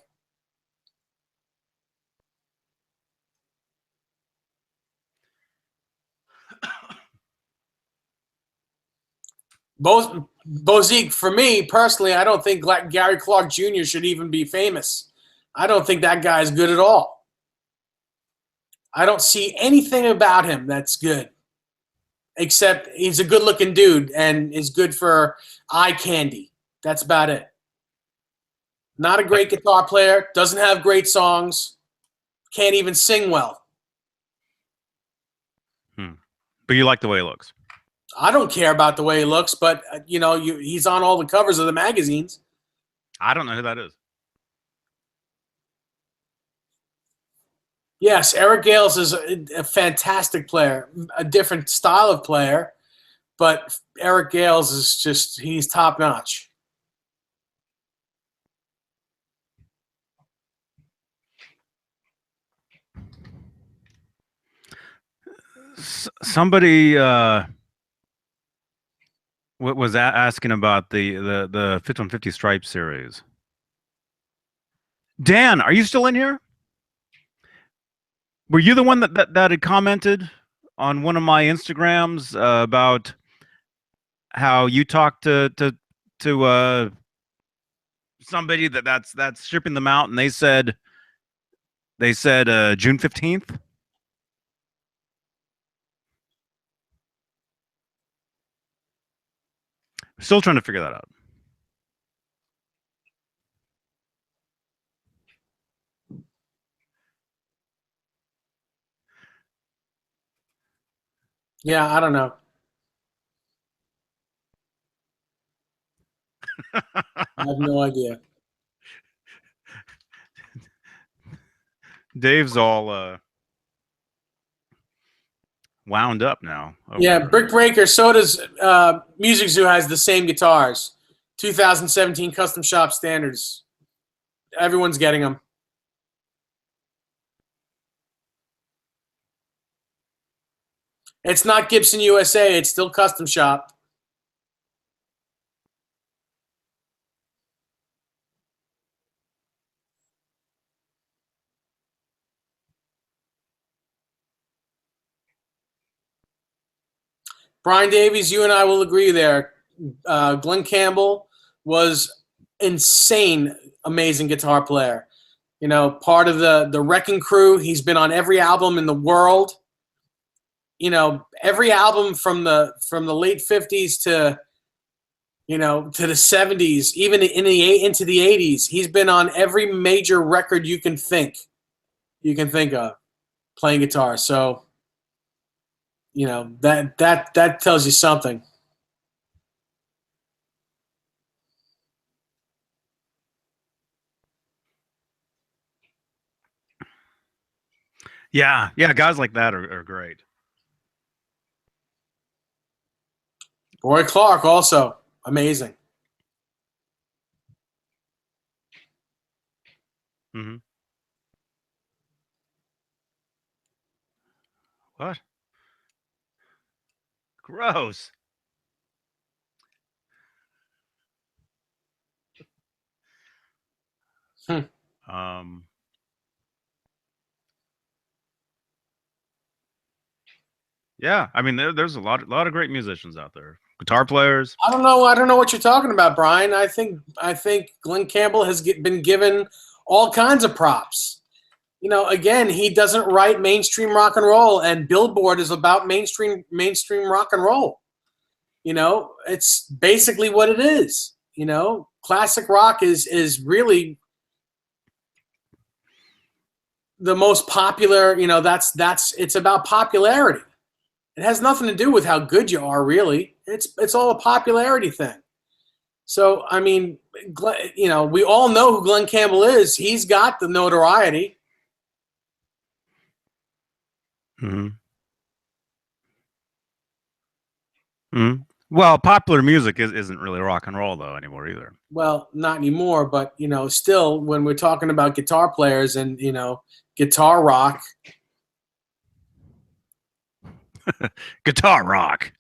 Bozique, for me personally, I don't think Gary Clark Jr. should even be famous. I don't think that guy is good at all. I don't see anything about him that's good, except he's a good-looking dude and is good for eye candy. That's about it. Not a great guitar player, doesn't have great songs, can't even sing well. But you like the way he looks. I don't care about the way he looks, but he's on all the covers of the magazines. I don't know who that is. Yes, Eric Gales is a fantastic player, a different style of player, but Eric Gales is he's top notch. Somebody was asking about the 5150 Stripe series. Dan, are you still in here? Were you the one that had commented on one of my Instagrams about how you talked to somebody that's shipping them out, and they said June 15th? Still trying to figure that out. Yeah, I don't know. I have no idea. Dave's all wound up now. Yeah, Brick Breaker. So does Music Zoo has the same guitars. 2017 Custom Shop Standards. Everyone's getting them. It's not Gibson USA. It's still Custom Shop. Brian Davies, you and I will agree there. Glenn Campbell was insane, amazing guitar player. Part of the Wrecking Crew. He's been on every album in the world. Every album from the late 50s to to the 70s, even into the 80s. He's been on every major record you can think of playing guitar. So that tells you something. Yeah, guys like that are great. Roy Clark also amazing. Mm-hmm. What? Gross. Yeah, I mean there's a lot of great musicians out there. Guitar players. I don't know what you're talking about, Brian. I think Glenn Campbell has been given all kinds of props. Again, he doesn't write mainstream rock and roll, and Billboard is about mainstream rock and roll. It's basically what it is. Classic rock is really the most popular. It's about popularity. It has nothing to do with how good you are, really. It's all a popularity thing. So, I mean, you know, we all know who Glenn Campbell is. He's got the notoriety. Mm-hmm. Mm-hmm. Well, popular music isn't really rock and roll though anymore either. Well, not anymore, but you know, still, when we're talking about guitar players and you know, guitar rock. Guitar rock.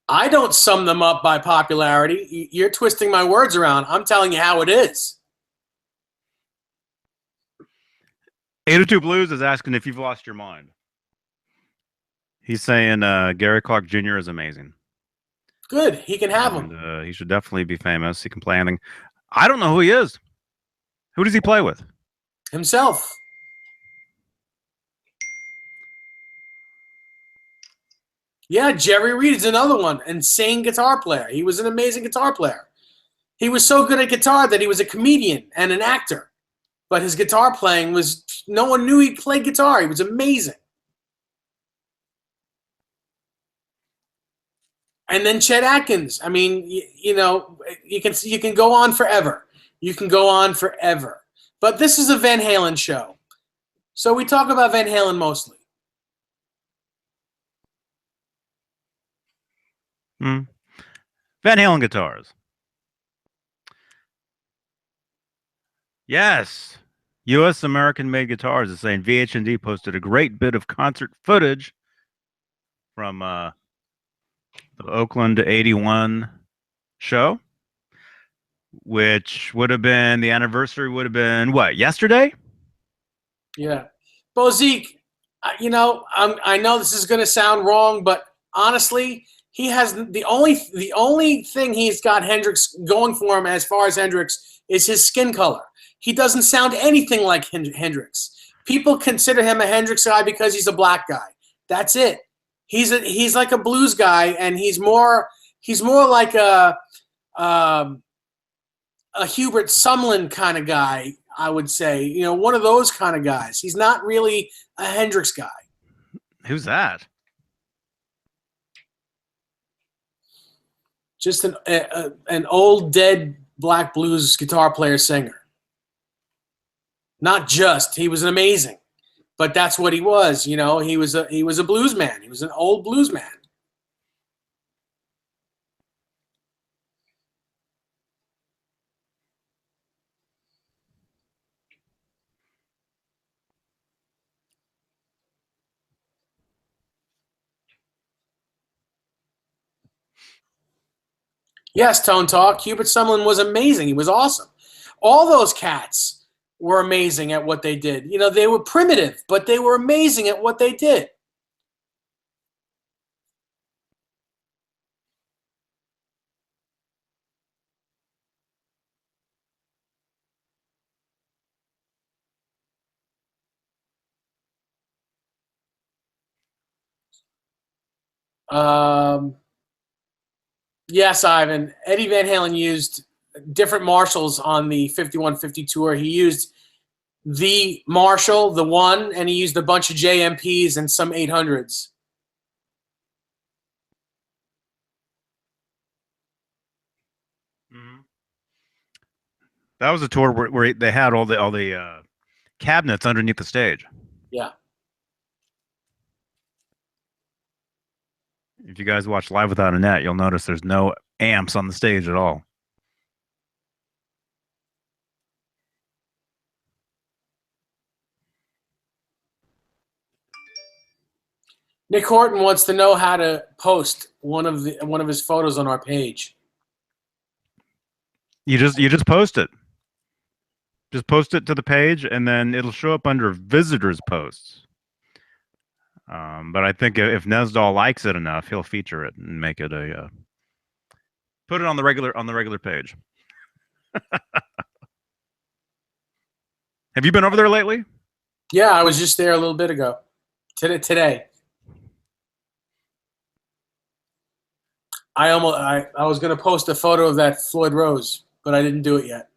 I don't sum them up by popularity. You're twisting my words around. I'm telling you how it is. 802 Blues is asking if you've lost your mind. He's saying Gary Clark Jr. is amazing. Good. He can have And them. he should definitely be famous. He can play anything. I don't know who he is. Who does he play with? Himself. Yeah, Jerry Reed is another one. Insane guitar player. He was an amazing guitar player. He was so good at guitar that he was a comedian and an actor. But his guitar playing was, no one knew he played guitar. He was amazing. And then Chet Atkins. I mean, you know, you can go on forever. You can go on forever. But this is a Van Halen show. So we talk about Van Halen mostly. Hmm. Van Halen guitars. Yes. U.S. American made guitars is saying VH&D posted a great bit of concert footage from the Oakland '81 show, which would have been the anniversary would have been what, yesterday? Yeah. Bozique, you know, I know this is going to sound wrong, but honestly, he has the only thing he's got Hendrix going for him as far as Hendrix is his skin color. He doesn't sound anything like Hendrix. People consider him a Hendrix guy because he's a black guy. That's it. He's like a blues guy, and he's more like a Hubert Sumlin kind of guy, I would say. You know, one of those kind of guys. He's not really a Hendrix guy. Who's that? Just an old dead black blues guitar player singer. Not just. He was amazing. But that's what he was, you know. He was a blues man. He was an old blues man. Yes, Tone Talk. Hubert Sumlin was amazing. He was awesome. All those cats were amazing at what they did. You know, they were primitive, but they were amazing at what they did. Um, yes, Ivan. Eddie Van Halen used different Marshalls on the 5150 tour. He used the Marshall, the one, and he used a bunch of JMPs and some 800s. Mm-hmm. That was a tour where they had all the cabinets underneath the stage. Yeah. If you guys watch Live Without a Net, you'll notice there's no amps on the stage at all. Nick Horton wants to know how to post one of his photos on our page. You just post it. Just post it to the page, and then it'll show up under visitors posts. But I think if Nesdal likes it enough, he'll feature it and make it a put it on the regular page. Have you been over there lately? Yeah, I was just there a little bit ago. Today. I was going to post a photo of that Floyd Rose, but I didn't do it yet.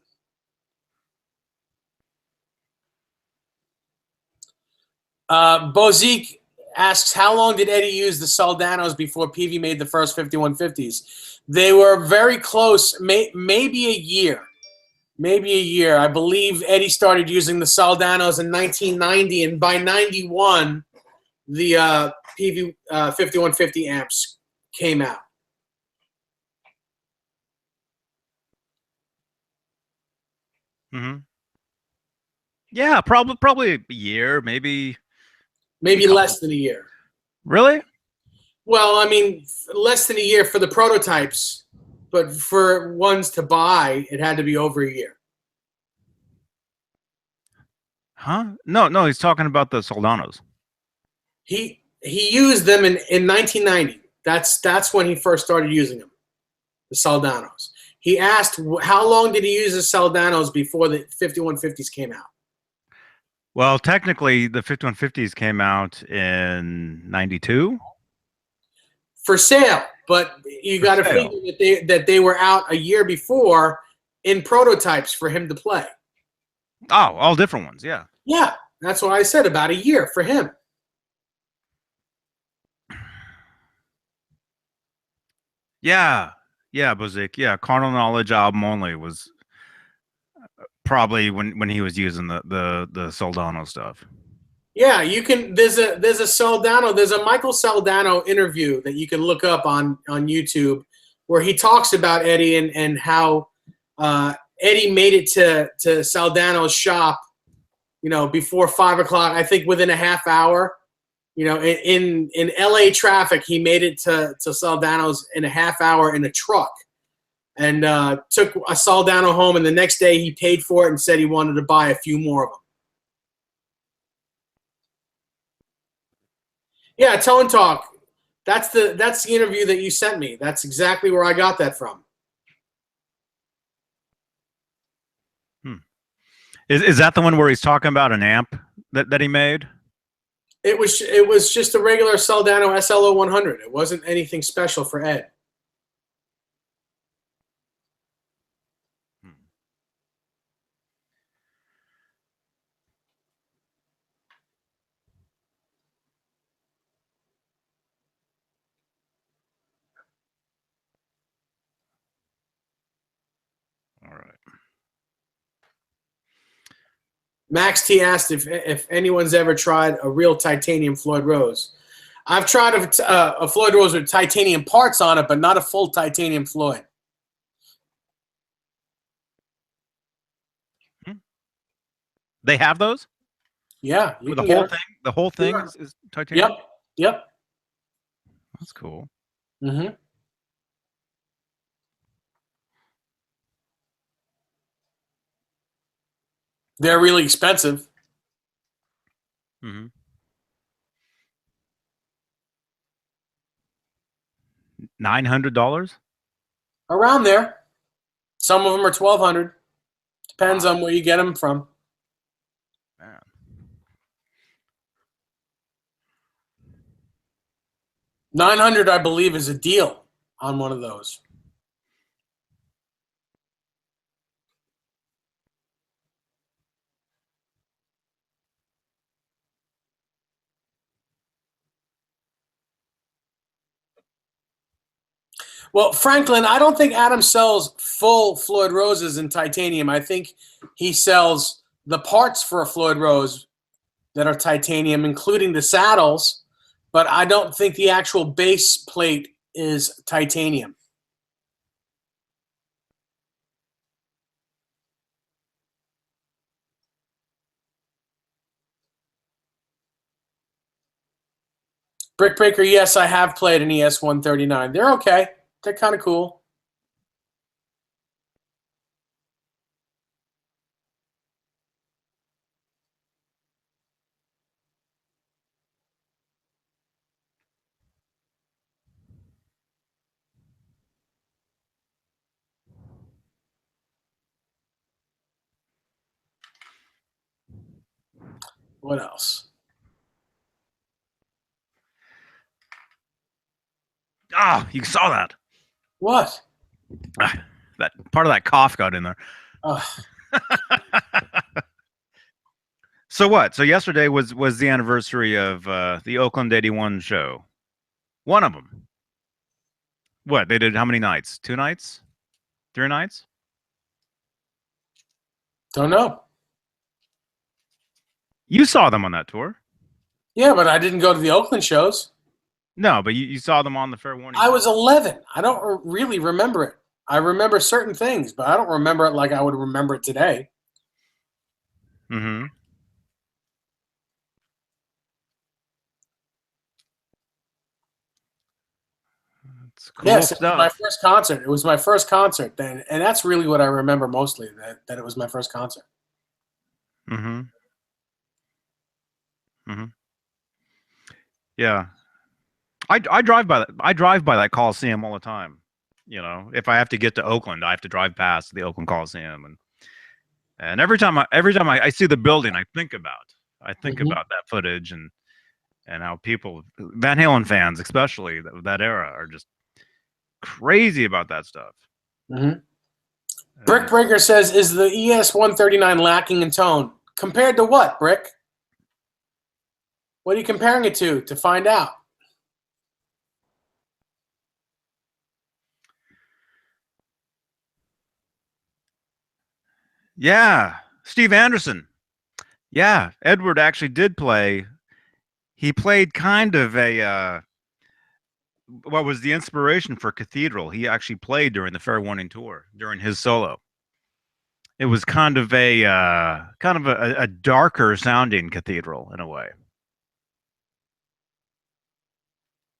Bozique, asks, how long did Eddie use the Soldanos before Peavy made the first 5150s? They were very close, maybe a year. Maybe a year. I believe Eddie started using the Soldanos in 1990, and by 91, the Peavy 5150 amps came out. Mm-hmm. Yeah, probably a year, maybe less than a year. Really? Well, I mean, less than a year for the prototypes, but for ones to buy, it had to be over a year. Huh? No, he's talking about the Soldanos. He used them in 1990. That's when he first started using them, the Soldanos. He asked, how long did he use the Soldanos before the 5150s came out? Well, technically, the 5150s came out in 92. For sale, but you got to figure that they were out a year before in prototypes for him to play. Oh, all different ones, yeah. Yeah, that's what I said, about a year for him. Yeah, Bozik. Yeah, Carnal Knowledge album only was probably when he was using the Soldano stuff. Yeah, you can. There's a Soldano. There's a Michael Soldano interview that you can look up on YouTube where he talks about Eddie and how Eddie made it to Soldano's shop, before 5 o'clock. I think within a half hour. In LA traffic, he made it to Soldano's in a half hour in a truck, and took a Soldano home. And the next day, he paid for it and said he wanted to buy a few more of them. Yeah, Tone Talk. That's the interview that you sent me. That's exactly where I got that from. Is that the one where he's talking about an amp that he made? It was just a regular Soldano SLO 100. It wasn't anything special for Ed. All right. Max T asked if anyone's ever tried a real titanium Floyd Rose. I've tried a Floyd Rose with titanium parts on it, but not a full titanium Floyd. They have those? Yeah. The whole thing Yeah. is titanium? Yep. That's cool. Mm-hmm. They're really expensive. Mm-hmm. $900? Around there. Some of them are $1,200. Depends on where you get them from. Man. $900, I believe, is a deal on one of those. Well, Franklin, I don't think Adam sells full Floyd Roses in titanium. I think he sells the parts for a Floyd Rose that are titanium, including the saddles, but I don't think the actual base plate is titanium. Brick Breaker, yes, I have played an ES-139. They're okay. They're kind of cool. What else? Ah, you saw that. What? That part of that cough got in there. So what? So yesterday was the anniversary of the Oakland '81 show. One of them. What they did? How many nights? 2 nights? 3 nights? Don't know. You saw them on that tour. Yeah, but I didn't go to the Oakland shows. No, but you saw them on the Fair Warning. I was 11. I don't really remember it. I remember certain things, but I don't remember it like I would remember it today. Mm-hmm. It's cool Yes, stuff. it was my first concert. It was my first concert then, and that's really what I remember mostly. That it was my first concert. Mm-hmm. Mm-hmm. Yeah. I drive by that. I drive by that Coliseum all the time. You know, if I have to get to Oakland, I have to drive past the Oakland Coliseum, and every time I see the building, I think about that footage and how people, Van Halen fans especially that era, are just crazy about that stuff. Mm-hmm. Brick Breaker says, "Is the ES-139 lacking in tone compared to what, Brick? What are you comparing it to find out?" Yeah, Steve Anderson. Yeah, Edward actually did play. He played kind of a what was the inspiration for Cathedral. He actually played during the Fair Warning tour during his solo. It was kind of a darker sounding Cathedral in a way.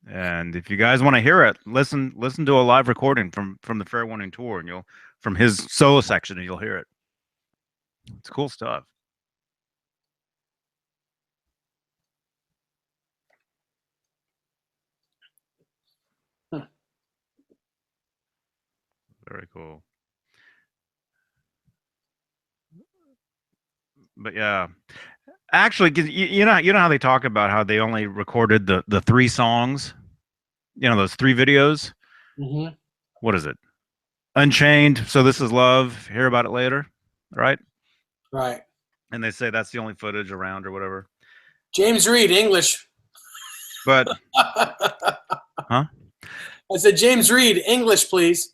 And if you guys want to hear it, listen to a live recording from the Fair Warning tour, and from his solo section, and you'll hear it. It's cool stuff. Very cool. But yeah, actually, 'cause you know how they talk about how they only recorded the 3 songs, those 3 videos. Mm-hmm. What is it? Unchained. So This Is Love. Hear About It Later, right? Right. And they say that's the only footage around or whatever. James Reed, English. But huh? I said, James Reed, English, please.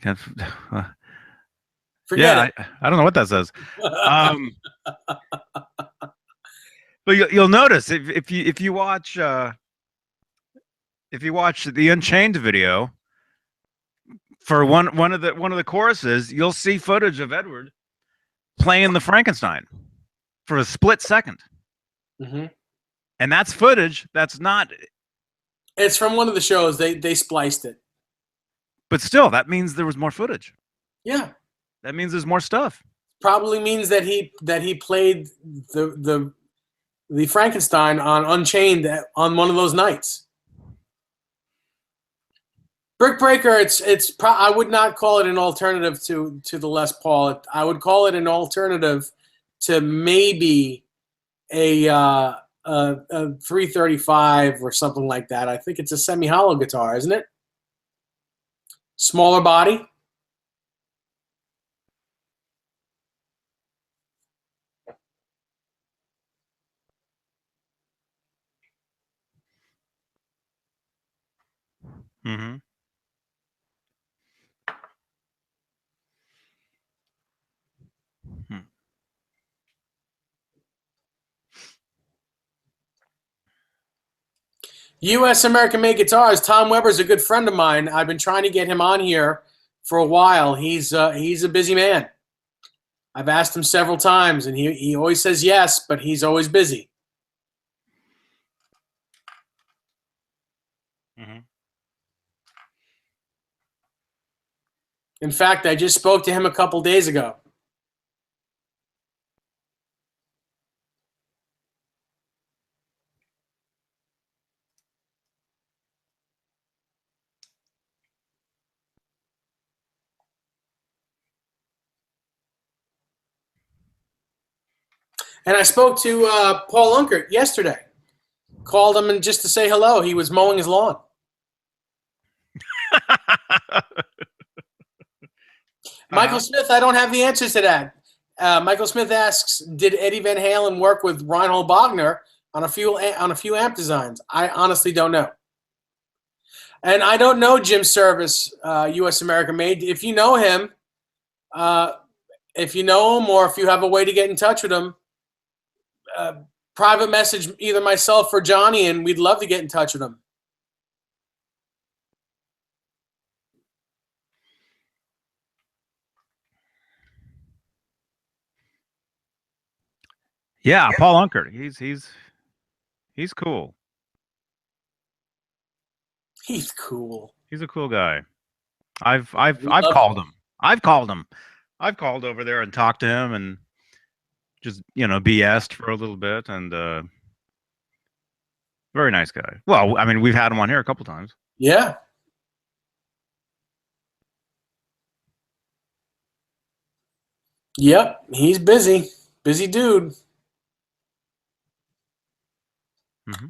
Can't, Forget it. I don't know what that says. But you'll notice if you watch the Unchained video for one of the choruses, you'll see footage of Edward playing the Frankenstein for a split second. Mm-hmm. And that's footage that's not. It's from one of the shows. They spliced it. But still, that means there was more footage. Yeah. That means there's more stuff. Probably means that he played the Frankenstein on Unchained on one of those nights. Brick Breaker, I would not call it an alternative to the Les Paul. I would call it an alternative to maybe a 335 or something like that. I think it's a semi-hollow guitar, isn't it? Smaller body. Mm-hmm. U.S. American-made guitars. Tom Weber's a good friend of mine. I've been trying to get him on here for a while. He's a busy man. I've asked him several times, and he always says yes, but he's always busy. Mm-hmm. In fact, I just spoke to him a couple days ago. And I spoke to Paul Unkert yesterday. Called him and just to say hello. He was mowing his lawn. Michael Smith, I don't have the answers to that. Michael Smith asks, did Eddie Van Halen work with Reinhold Wagner on a few amp designs? I honestly don't know. And I don't know Jim Service, U.S. American Made. If you know him, or if you have a way to get in touch with him, private message either myself or Johnny, and we'd love to get in touch with him. Yeah, Paul Unkert. He's cool. He's cool. He's a cool guy. I've called him. I've called him. I've called over there and talked to him and just, BS'd for a little bit, and very nice guy. Well, I mean, we've had him on here a couple times. Yeah. Yep, he's busy. Busy dude.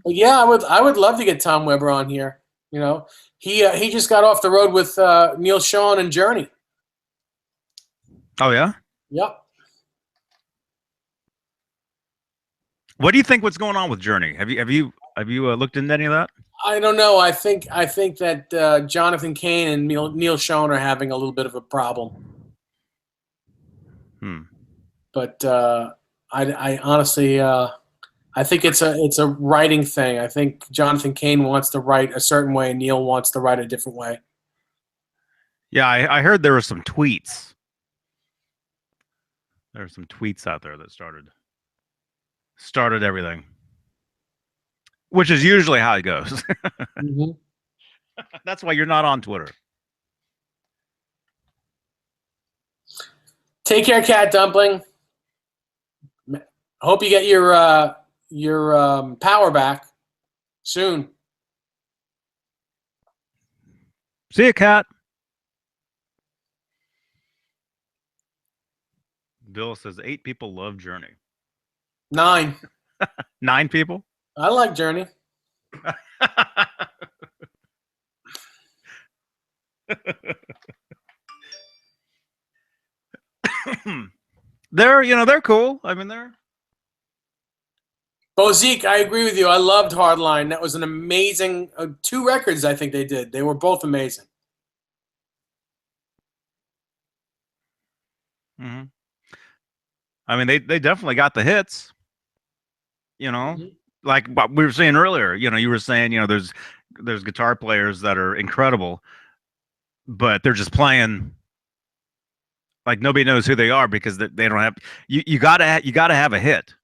But yeah, I would love to get Tom Weber on here. He just got off the road with Neil Schon and Journey. Oh yeah? Yep. What do you think? What's going on with Journey? Have you looked into any of that? I don't know. I think that Jonathan Cain and Neil Schon are having a little bit of a problem. But I honestly, I think it's a writing thing. I think Jonathan Cain wants to write a certain way, and Neil wants to write a different way. Yeah, I heard there were some tweets. There were some tweets out there that started everything, which is usually how it goes. That's why you're not on Twitter. Take care, Cat Dumpling. Hope you get your power back soon. See ya, Cat. Bill says 8 people love Journey. 9. 9 people? I like Journey. They're cool. I mean, they're. Bozique, I agree with you. I loved Hardline. That was an amazing 2 records. I think they did. They were both amazing. I mean, they definitely got the hits. Like what we were saying earlier. You were saying there's guitar players that are incredible, but they're just playing like nobody knows who they are because they don't have. You gotta have a hit.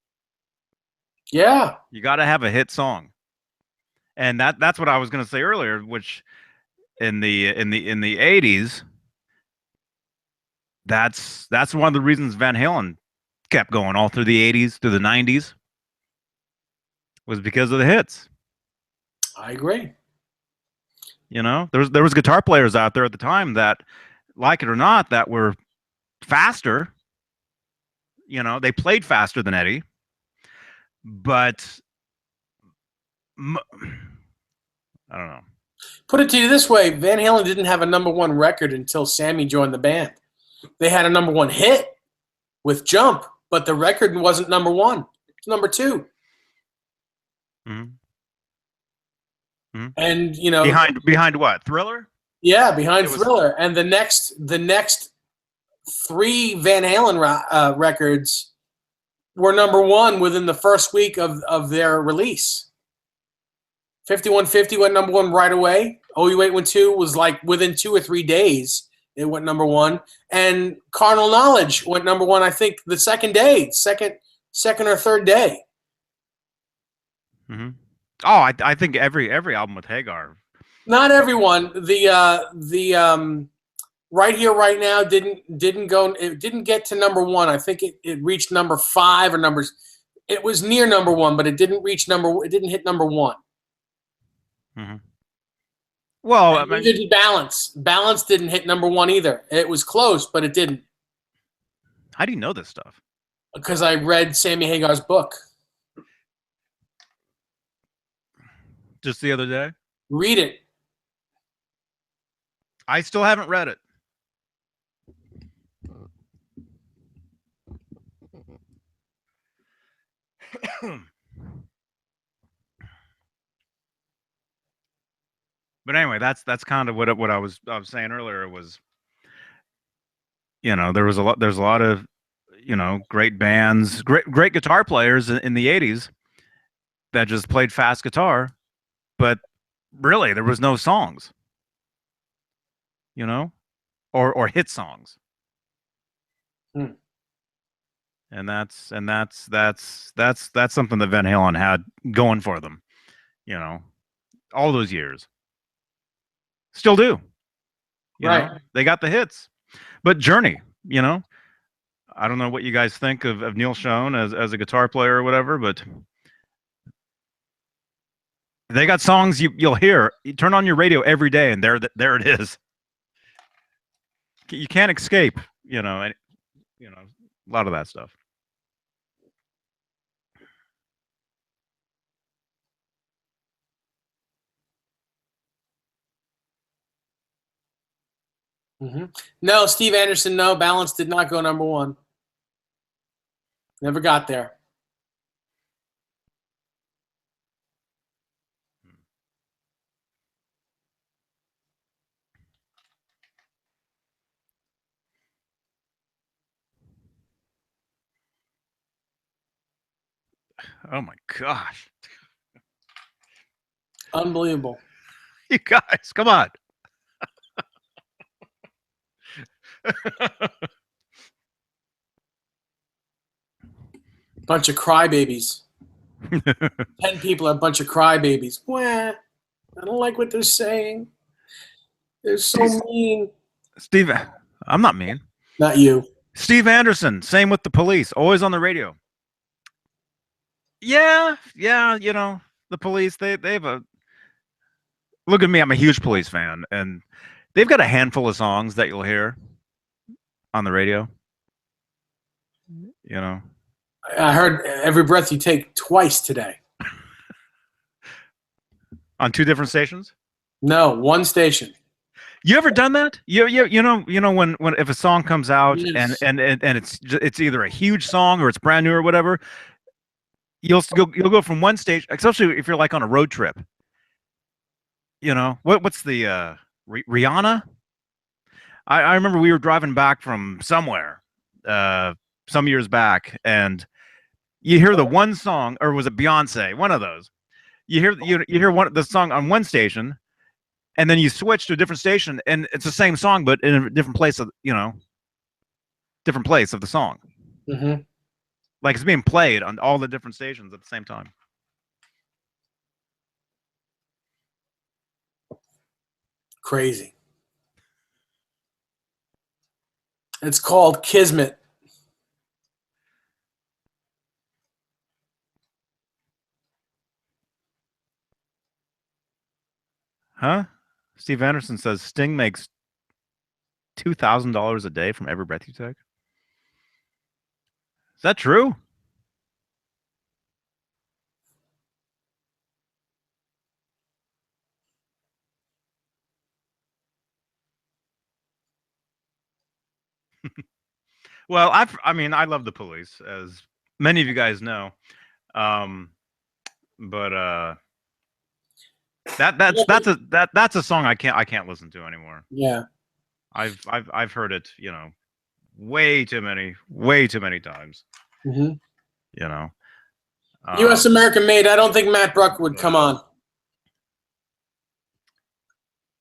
Yeah, you got to have a hit song, and that's what I was going to say earlier. Which in the 80s, that's one of the reasons Van Halen kept going all through the 80s, through the 90s, was because of the hits. I agree. There was guitar players out there at the time that, like it or not, that were faster. They played faster than Eddie. But I don't know. Put it to you this way: Van Halen didn't have a #1 record until Sammy joined the band. They had a #1 hit with "Jump," but the record wasn't #1; it's #2. And behind what? Thriller? Yeah, behind Thriller. And the next 3 Van Halen records were #1 within the first week of their release. 5150 went #1 right away. OU812 was like within 2 or 3 days it went #1, and Carnal Knowledge went #1. I think the second day, second or third day. Oh, I think every album with Hagar. Not everyone. The Right Here, Right Now didn't go. It didn't get to #1. I think it reached #5 or numbers. It was near #1, but it didn't reach It didn't hit #1. Well, neither did Balance. Balance didn't hit #1 either. It was close, but it didn't. How do you know this stuff? Because I read Sammy Hagar's book. Just the other day? Read it. I still haven't read it. But anyway, that's kind of what I was saying earlier was, there's a lot of, great bands, great guitar players in the 80s that just played fast guitar, but really there was no songs, or hit songs. Hmm. And that's something that Van Halen had going for them, all those years. Still do. Right. They got the hits. But Journey, I don't know what you guys think of Neil Schon as a guitar player or whatever, but they got songs you'll hear. You turn on your radio every day, and there it is. You can't escape, a lot of that stuff. No, Steve Anderson, no. Balance did not go #1. Never got there. Oh my gosh. Unbelievable. You guys, come on. Bunch of crybabies. 10 people are a bunch of crybabies. Wah, I don't like what they're saying. They're so mean. Steve, I'm not mean. Not you. Steve Anderson, same with the Police, always on the radio. Yeah, the Police, they've a look at me, I'm a huge Police fan, and they've got a handful of songs that you'll hear on the radio. I heard Every Breath You Take twice today. On 2 different stations? No, 1 station. You ever done that? When if a song comes out, Yes. and it's either a huge song or it's brand new or whatever, you'll go from one station, especially if you're like on a road trip. What's the Rihanna? I remember we were driving back from somewhere some years back, and you hear the one song, or was it Beyonce? One of those. You hear the song on one station, and then you switch to a different station, and it's the same song, but in a different place of different place of the song. Mm-hmm. Like it's being played on all the different stations at the same time. Crazy. It's called Kismet. Huh? Steve Anderson says Sting makes $2,000 a day from every breath you take. Is that true? Well, I love the Police, as many of you guys know. But that's a song I can't listen to anymore. Yeah. I've heard it, way too many times. Mm-hmm. Um, U.S. American Made. I don't think Matt Bruck would come on.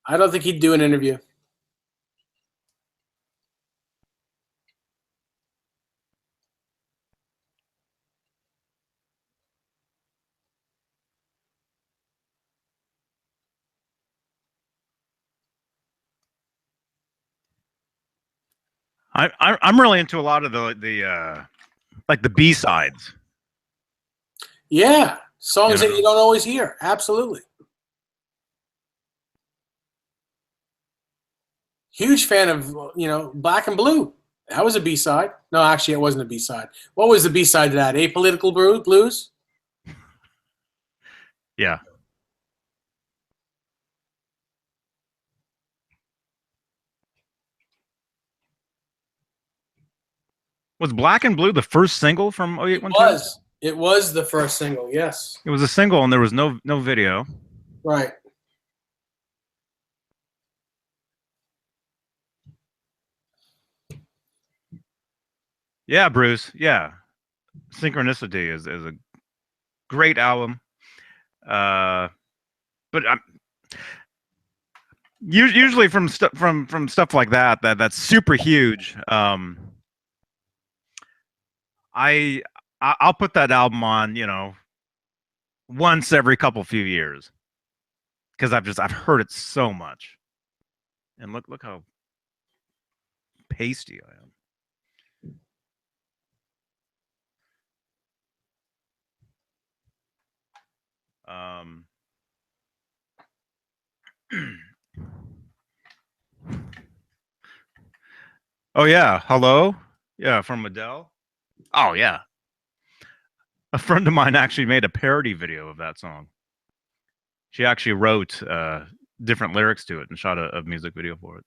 I don't think he'd do an interview. I'm really into a lot of the like the B-sides. Yeah, songs that you don't always hear. Absolutely. Huge fan of Black and Blue. That was a B-side. No, actually, it wasn't a B-side. What was the B-side to that? Apolitical Blues? Yeah. Was Black and Blue the first single from 0812? It was the first single, yes. It was a single, and there was no video. Right. Yeah, Bruce. Yeah, Synchronicity is a great album. But I'm usually from stuff like that's super huge. I'll put that album on, once every few years because I've heard it so much. And look how pasty I am. Oh yeah, hello. Yeah, from Adele. Oh yeah, a friend of mine actually made a parody video of that song. She actually wrote different lyrics to it and shot a music video for it.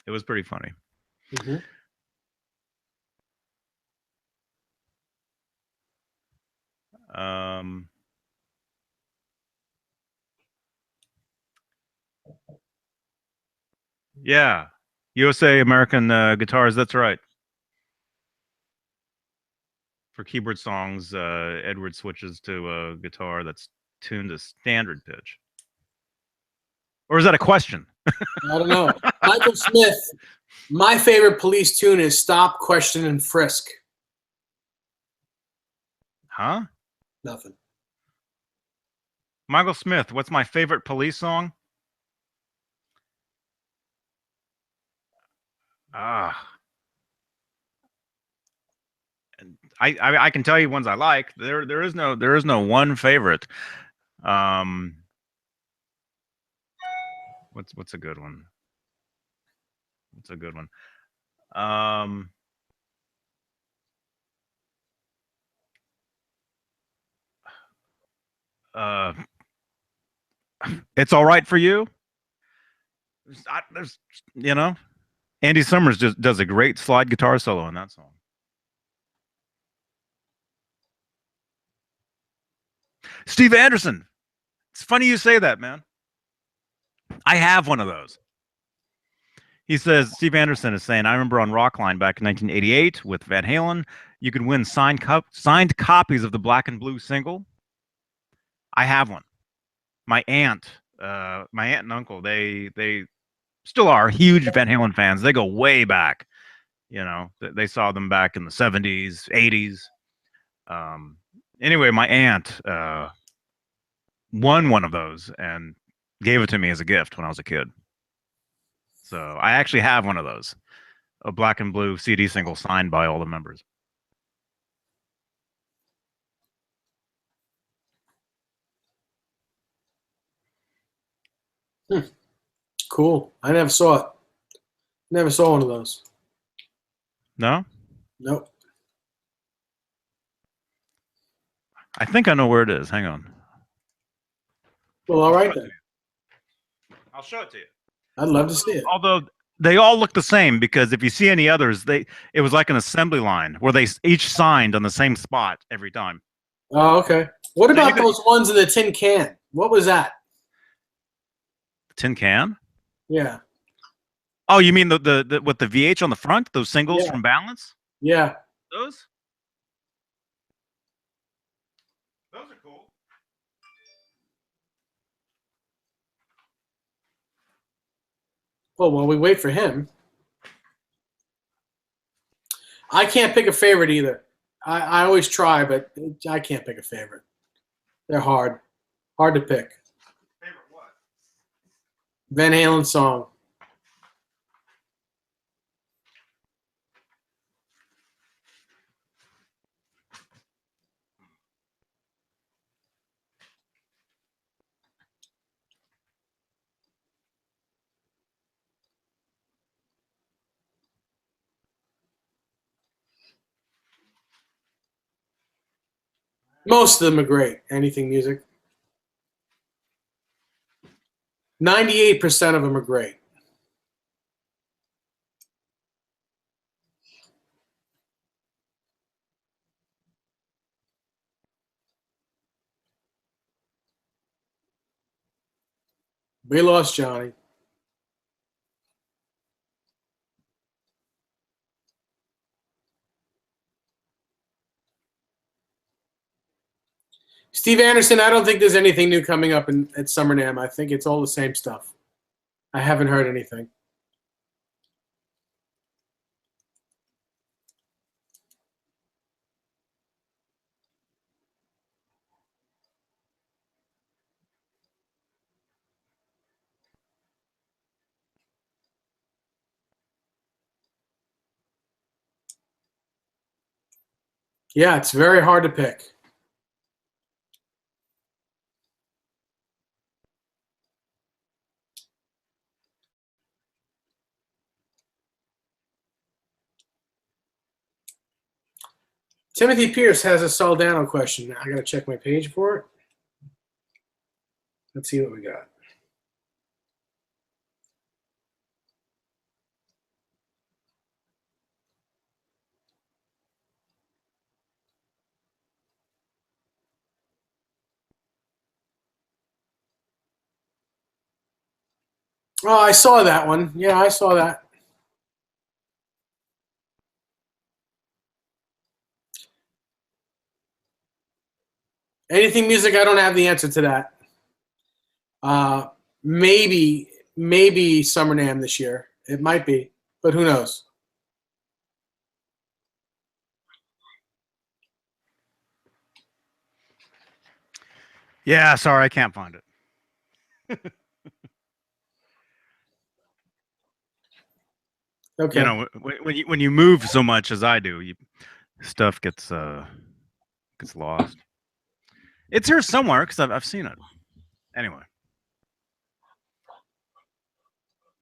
It was pretty funny. Mm-hmm. Yeah, USA American Guitars. That's right. For keyboard songs, Edward switches to a guitar that's tuned to standard pitch. Or is that a question? I don't know. Michael Smith, my favorite Police tune is Stop, Question, and Frisk. Huh? Nothing. Michael Smith, what's my favorite Police song? I can tell you ones I like. There is no one favorite. What's a good one? What's a good one? It's All Right for You. There's Andy Summers just does a great slide guitar solo on that song. Steve Anderson. It's funny you say that, man. I have one of those. He says, Steve Anderson is saying, I remember on Rockline back in 1988 with Van Halen, you could win signed copies of the Black and Blue single. I have one. My aunt and uncle, they still are huge Van Halen fans. They go way back. They saw them back in the 70s, 80s. Anyway, my aunt won one of those and gave it to me as a gift when I was a kid. So I actually have one of those, a Black and Blue CD single signed by all the members. Cool. I never saw it. Never saw one of those. No? Nope. I think I know where it is. Hang on. Well, all right then. I'll show it to you. I'd love to see it. Although they all look the same, because if you see any others, it was like an assembly line where they each signed on the same spot every time. Oh, okay. What about those ones in the tin can? What was that? Tin can? Yeah. Oh, you mean the with the VH on the front? Those singles from Balance? Yeah. Those? Those are cool. Well, while we wait for him, I can't pick a favorite either. I always try, but I can't pick a favorite. They're hard to pick. Favorite what? Van Halen song. Most of them are great. Anything music. 98% of them are great. We lost Johnny. Steve Anderson, I don't think there's anything new coming up at Summer NAMM. I think it's all the same stuff. I haven't heard anything. Yeah, it's very hard to pick. Timothy Pierce has a Soldano question. I got to check my page for it. Let's see what we got. Oh, I saw that one. Yeah, I saw that. Anything music, I don't have the answer to that. Maybe Summer NAMM this year. It might be, but who knows? Yeah, sorry, I can't find it. Okay. You know, when you move so much as I do, stuff gets lost. It's here somewhere because I've seen it. Anyway,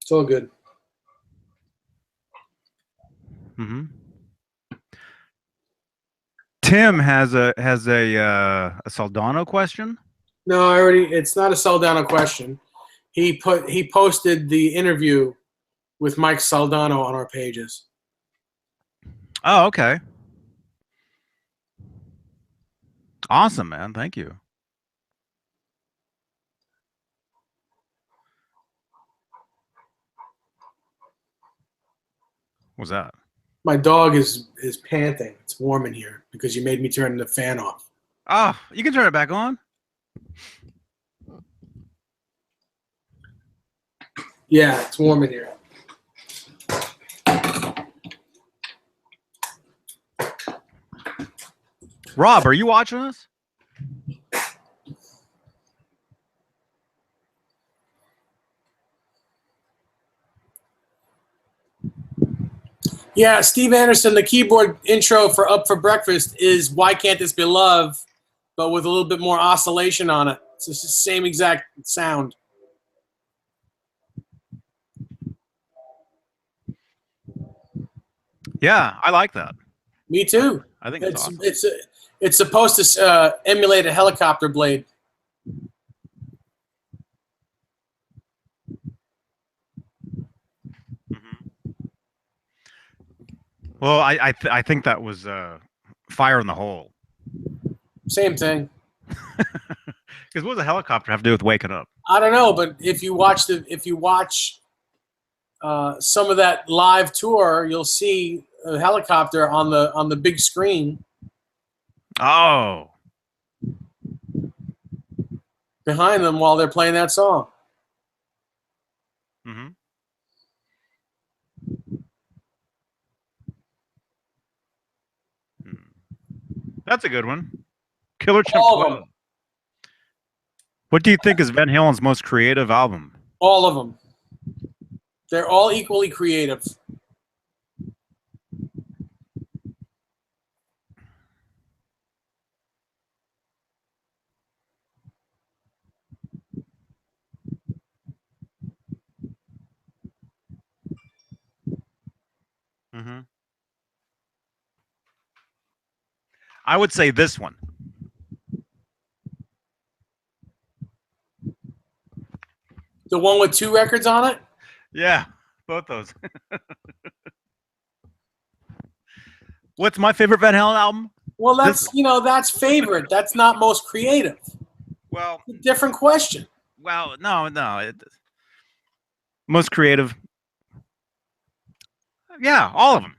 It's all good. mm-hmm. Tim has a Soldano question. No, it's not a Soldano question. He posted the interview with Mike Soldano on our pages. Oh, okay. Awesome, man. Thank you. What's that? My dog is panting. It's warm in here because you made me turn the fan off. Oh, you can turn it back on. Yeah, it's warm in here. Rob, are you watching us? Yeah, Steve Anderson, the keyboard intro for Up for Breakfast is Why Can't This Be Love, but with a little bit more oscillation on it. It's the same exact sound. Yeah, I like that. Me too. I think it's awesome. It's supposed to emulate a helicopter blade. Mm-hmm. Well, I think that was Fire in the Hole. Same thing. Because what does a helicopter have to do with waking up? I don't know, but if you watch some of that live tour, you'll see a helicopter on the big screen. Oh. Behind them while they're playing that song. Mm-hmm. That's a good one. Killer Chimp All of them. What do you think is Van Halen's most creative album? All of them. They're all equally creative. Mm-hmm. I would say this one. The one with 2 records on it? Yeah, both those. What's my favorite Van Halen album? Well, that's favorite. That's not most creative. Well, Different question. well, no. Most creative. Yeah, all of them.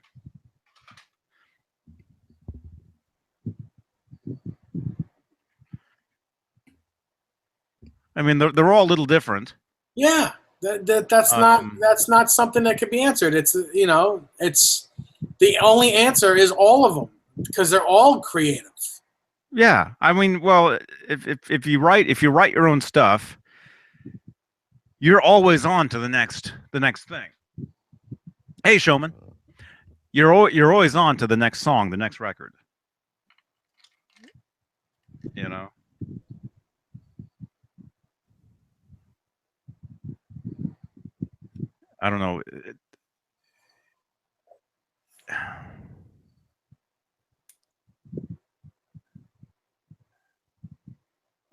I mean, they're all a little different. Yeah, that's not something that could be answered. It's it's the only answer is all of them because they're all creative. Yeah, I mean, well, if you write your own stuff, you're always on to the next thing. Hey, showman, you're always on to the next song, the next record. You know. I don't know.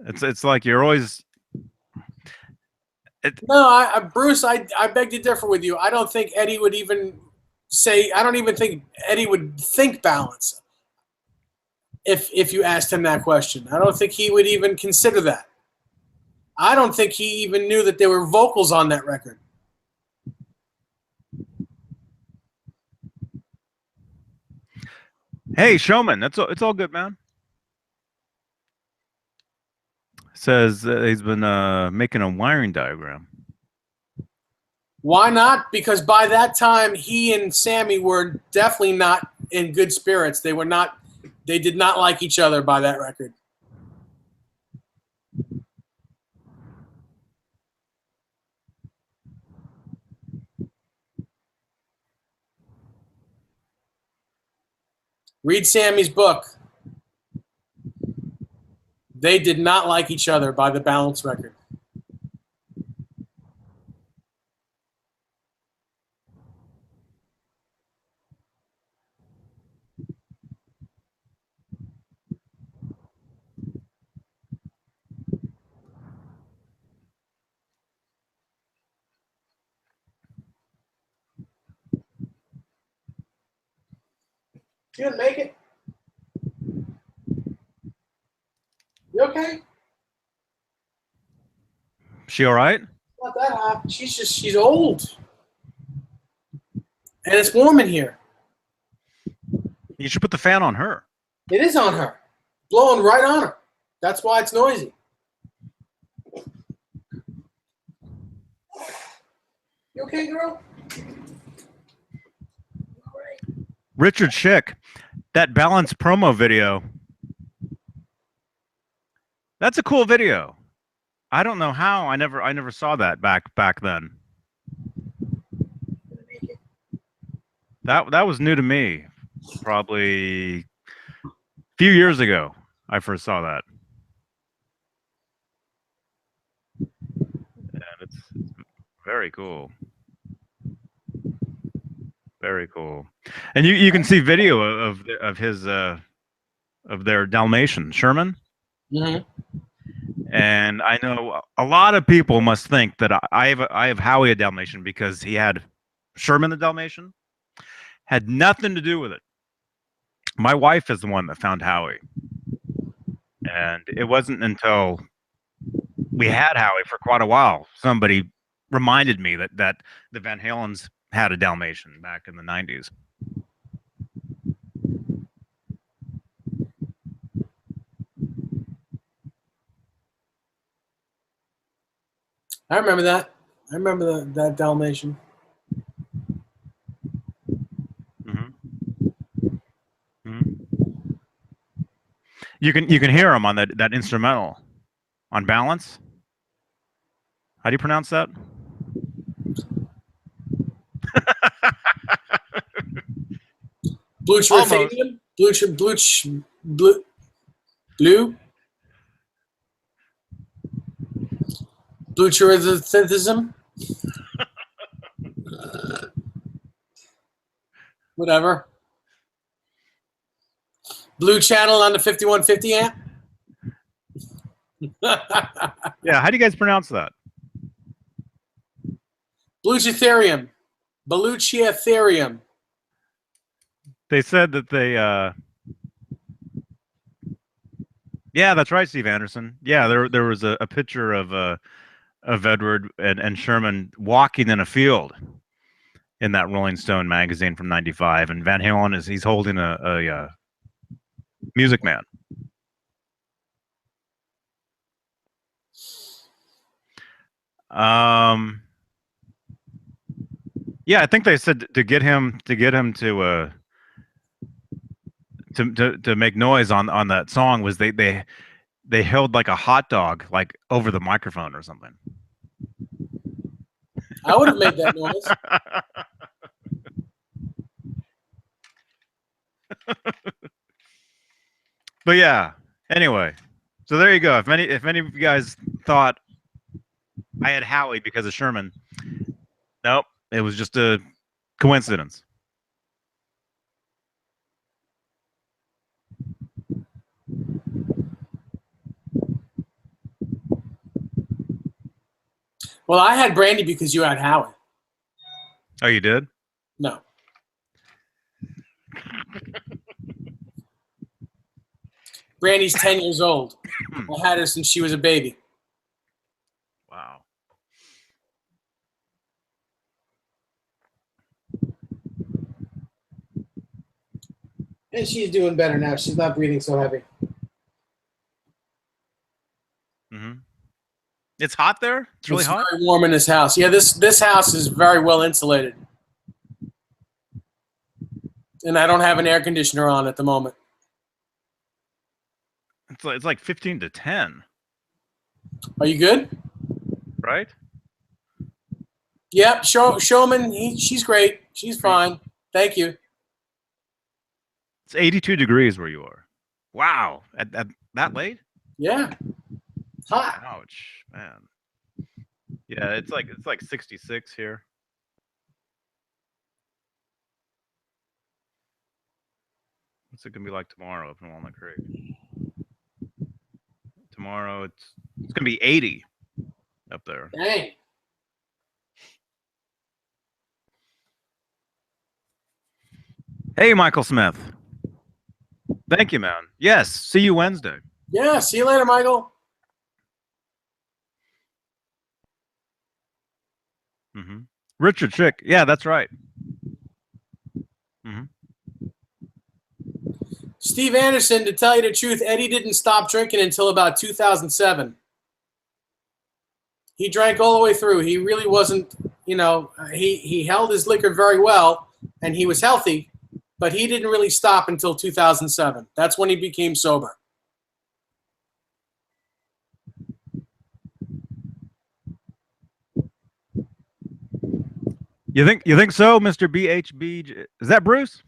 It's like you're always. No, Bruce, I beg to differ with you. I don't think Eddie would even say. I don't even think Eddie would think balance if you asked him that question. I don't think he would even consider that. I don't think he even knew that there were vocals on that record. Hey, showman, it's all good, man. Says he's been making a wiring diagram. Why not? Because by that time, he and Sammy were definitely not in good spirits. They were not. They did not like each other by that record. Read Sammy's book. They did not like each other by the Balance record. You didn't make it? You okay? She all right? Not that hot. She's old. And it's warm in here. You should put the fan on her. It is on her. Blowing right on her. That's why it's noisy. You okay, girl? Richard Schick, that Balance promo video. That's a cool video. I don't know how. I never saw that back then. That was new to me. Probably a few years ago, I first saw that. And it's very cool. Very cool. And you can see video of his of their Dalmatian, Sherman. Mm-hmm. And I know a lot of people must think that I have Howie a Dalmatian because he had Sherman the Dalmatian. Had nothing to do with it. My wife is the one that found Howie. And it wasn't until we had Howie for quite a while, somebody reminded me that the Van Halens had a Dalmatian back in the 90s. I remember that. I remember that Dalmatian. Mm-hmm. Mm-hmm. You can hear him on that instrumental on Balance. How do you pronounce that? Blucherithanium? Blucherithysm? Whatever. Blue channel on the 5150 amp? Yeah, how do you guys pronounce that? Bluchitherium. Beluchitherium. They said that they yeah, that's right, Steve Anderson. Yeah, there was a picture of of Edward and Sherman walking in a field in that Rolling Stone magazine from '95, and Van Halen he's holding a Music Man. Yeah, I think they said to get him to make noise on that song was they held like a hot dog like over the microphone or something. I would have made that noise. But yeah, anyway, so there you go. If any of you guys thought I had Howie because of Sherman, nope, it was just a coincidence. Well, I had Brandy because you had Howie. Oh, you did? No. Brandy's 10 years old. I had her since she was a baby. Wow. And she's doing better now. She's not breathing so heavy. Mm-hmm. It's hot there? It's really hot? Very warm in this house. Yeah, this house is very well insulated. And I don't have an air conditioner on at the moment. It's like 15 to 10. Are you good? Right? Yep, Showman, she's great. She's fine. Thank you. It's 82 degrees where you are. Wow. At that late? Yeah. Hot. Ouch, man. Yeah, it's like 66 here. What's it gonna be like tomorrow up in Walnut Creek? Tomorrow it's gonna be 80 up there. Dang. Hey, Michael Smith. Thank you, man. Yes, see you Wednesday. Yeah, see you later, Michael. Mm-hmm. Richard Schick. Yeah, that's right. Mm-hmm. Steve Anderson, to tell you the truth, Eddie didn't stop drinking until about 2007. He drank all the way through. He really wasn't, he held his liquor very well, and he was healthy, but he didn't really stop until 2007. That's when he became sober. You think so, Mr. BHB? Is that Bruce?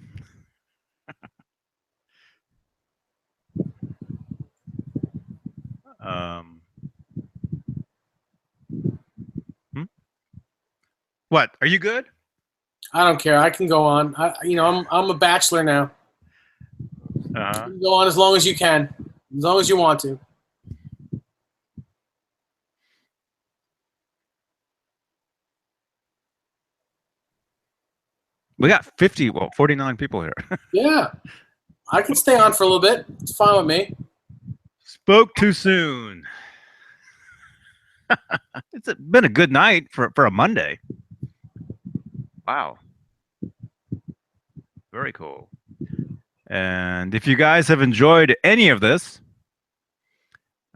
What? Are you good? I don't care. I can go on. I'm a bachelor now. You can go on as long as you can, as long as you want to. We got 49 people here. Yeah. I can stay on for a little bit. It's fine with me. Spoke too soon. It's been a good night for a Monday. Wow. Very cool. And if you guys have enjoyed any of this,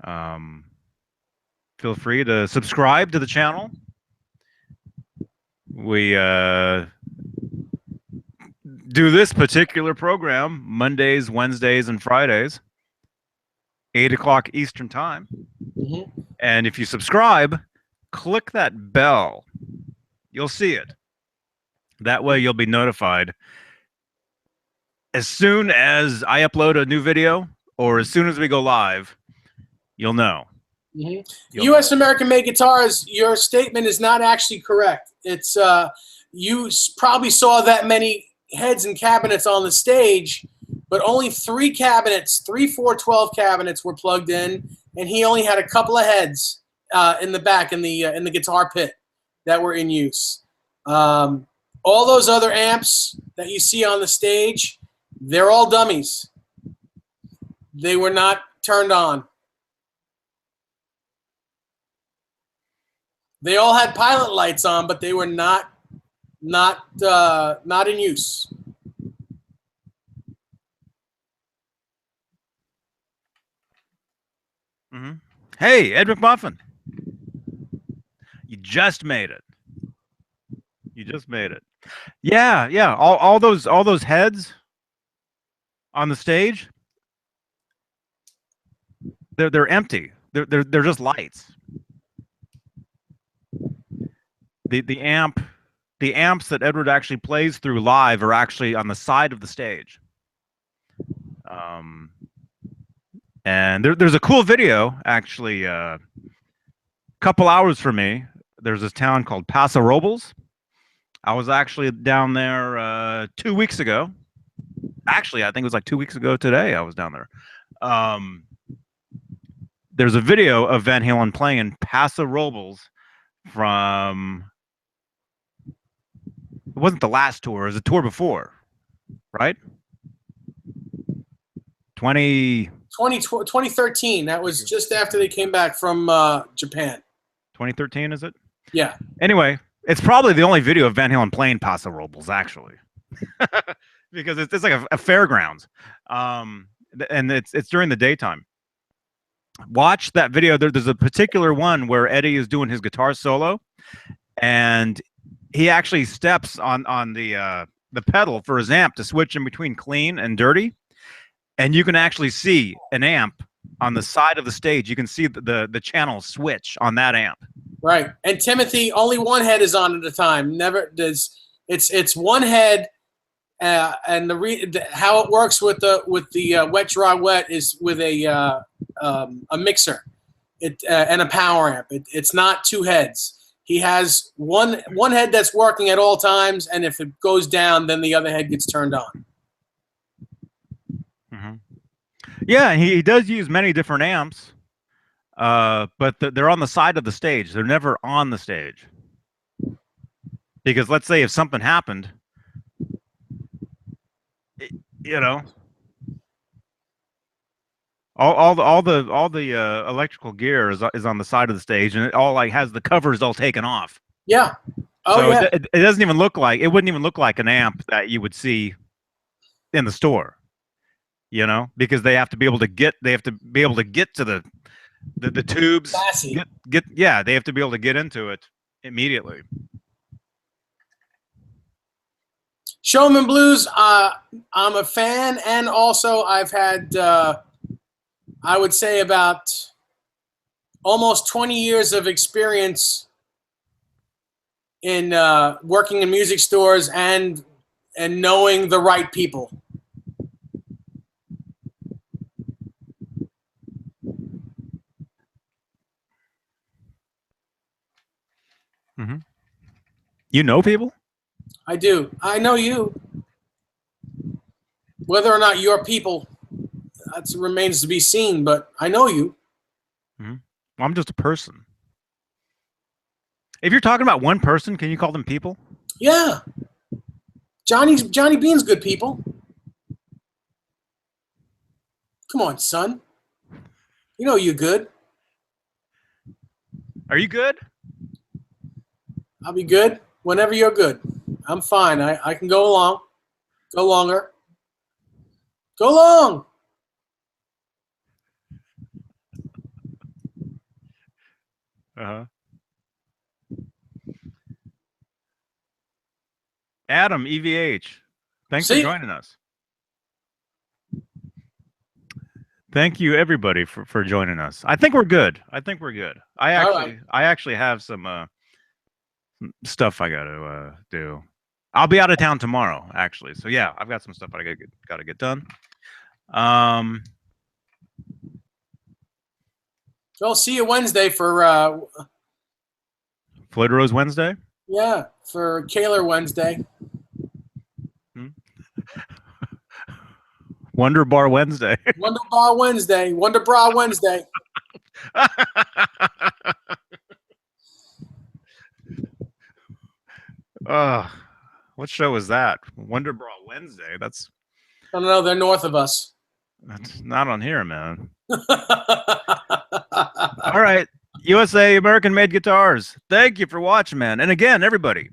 feel free to subscribe to the channel. We do this particular program Mondays, Wednesdays, and Fridays, 8 o'clock Eastern time. Mm-hmm. And if you subscribe, click that bell. You'll see it. That way you'll be notified as soon as I upload a new video or as soon as we go live, you'll know. Mm-hmm. U.S. American Made Guitars, your statement is not actually correct. It's you probably saw that many heads and cabinets on the stage, but only 3 cabinets, 3 412 cabinets were plugged in, and he only had a couple of heads in the back in the guitar pit that were in use. All those other amps that you see on the stage, they're all dummies. They were not turned on. They all had pilot lights on, but they were not in use. Mm-hmm. Hey, Ed McMuffin, you just made it. You just made it. Yeah, yeah. All those heads on the stage, they're empty. They're just lights. The amps that Edward actually plays through live are actually on the side of the stage. And there's a cool video actually. Couple hours from me, there's this town called Paso Robles. I was actually down there 2 weeks ago. Actually, I think it was like 2 weeks ago today. I was down there. There's a video of Van Halen playing in Paso Robles from. It wasn't the last tour. It was the tour before, right? 2013. That was just after they came back from Japan. 2013, is it? Yeah. Anyway, it's probably the only video of Van Halen playing Paso Robles, actually. Because it's like a fairgrounds. And it's during the daytime. Watch that video. There's a particular one where Eddie is doing his guitar solo, and he actually steps on the pedal for his amp to switch in between clean and dirty, and you can actually see an amp on the side of the stage. You can see the channel switch on that amp. Right. And Timothy, only one head is on at a time. Never does. It's one head, and how it works with the wet dry wet is with a mixer, and a power amp. It's not two heads. He has one head that's working at all times, and if it goes down, then the other head gets turned on. Mm-hmm. Yeah, he does use many different amps, but they're on the side of the stage. They're never on the stage. Because let's say if something happened, you know, all the electrical gear is on the side of the stage, and it all like has the covers all taken off. Yeah. Oh, so yeah. it doesn't even look like it wouldn't even look like an amp that you would see in the store. You know, because they have to be able to get to the tubes. Yeah, they have to be able to get into it immediately. Showman Blues, I'm a fan, and also I've had, I would say, about almost 20 years of experience in working in music stores and knowing the right people. Mm-hmm. You know people? I do. I know you. Whether or not you're people, that remains to be seen, but I know you. Mm-hmm. Well, I'm just a person. If you're talking about one person, can you call them people? Yeah. Johnny Beane's good people. Come on, son. You know you're good. Are you good? I'll be good whenever you're good. I'm fine. I can go along. Go longer. Go long. Uh-huh. Adam, EVH, thanks for joining us. Thank you, everybody, for joining us. I think we're good. I actually have some stuff I got to do. I'll be out of town tomorrow, actually. So yeah, I've got some stuff I got to get done. I'll see you Wednesday for Floyd Rose Wednesday. Yeah, for Kaler Wednesday. Wonder Bar Wednesday. Wonder Bar Wednesday. Wonder Bra Wednesday. What show is that? Wonder Bra Wednesday. That's. I don't know. They're north of us. That's not on here, man. All right. USA American Made Guitars. Thank you for watching, man. And again, everybody,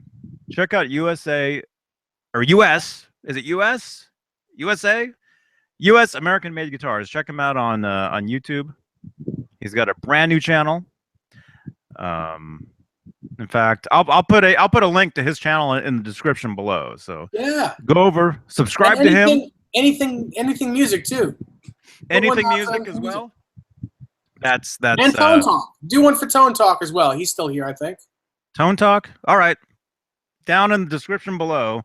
check out USA or US. Is it US? USA? US American Made Guitars. Check him out on YouTube. He's got a brand new channel. In fact, I'll put a link to his channel in the description below. So yeah, go over, subscribe to him. Anything music too. Anything music as well. That's and Tone Talk. Do one for Tone Talk as well. He's still here, I think. Tone Talk. All right. Down in the description below,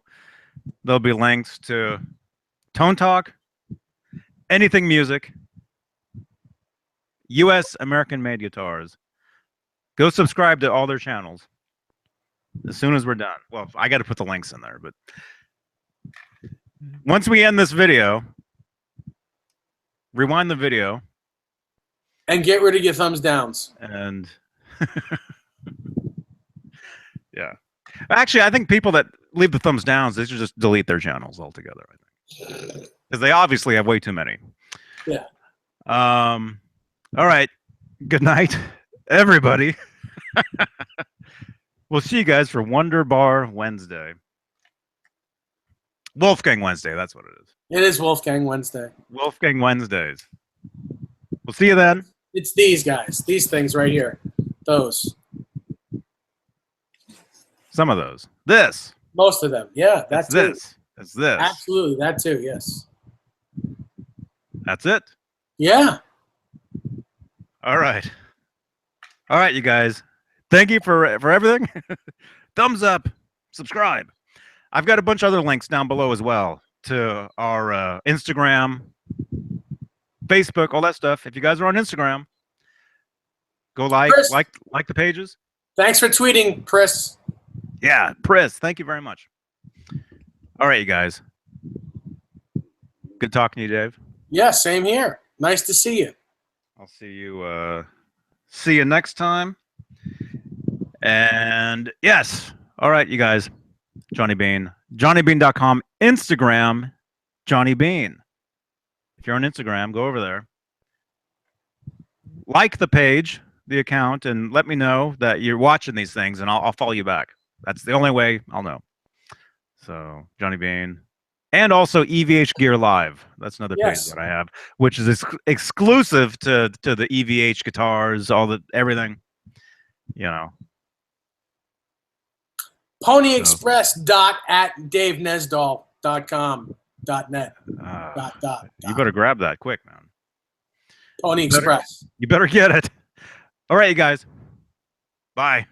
there'll be links to Tone Talk, anything music, US American Made Guitars. Go subscribe to all their channels as soon as we're done. Well, I got to put the links in there, but once we end this video, rewind the video. And get rid of your thumbs downs. And yeah. Actually, I think people that leave the thumbs downs, they should just delete their channels altogether, I think. Because they obviously have way too many. Yeah. All right. Good night, everybody. We'll see you guys for Wonder Bar Wednesday. Wolfgang Wednesday, that's what it is. It is Wolfgang Wednesday. Wolfgang Wednesdays. We'll see you then. It's these guys. These things right here. Those. Some of those. This. Most of them. Yeah, that's this. It's this. Absolutely, that too, yes. That's it? Yeah. All right. All right, you guys. Thank you for everything. Thumbs up. Subscribe. I've got a bunch of other links down below as well to our Instagram, Facebook, all that stuff. If you guys are on Instagram, go like the pages. Thanks for tweeting, Pris. Yeah, Pris. Thank you very much. All right, you guys. Good talking to you, Dave. Yeah, same here. Nice to see you. I'll see you next time. And yes. All right, you guys. Johnny Beane. JohnnyBeane.com. Instagram, Johnny Beane. If you're on Instagram, go over there. Like the page, the account, and let me know that you're watching these things, and I'll follow you back. That's the only way I'll know. So, Johnny Beane. And also EVHGEAR Live. That's another page that I have, which is exclusive to the EVH guitars, everything. You know. PonyExpress.@DaveNesdall.com.net. You better grab that quick, man. Pony Express. You better get it. All right, you guys. Bye.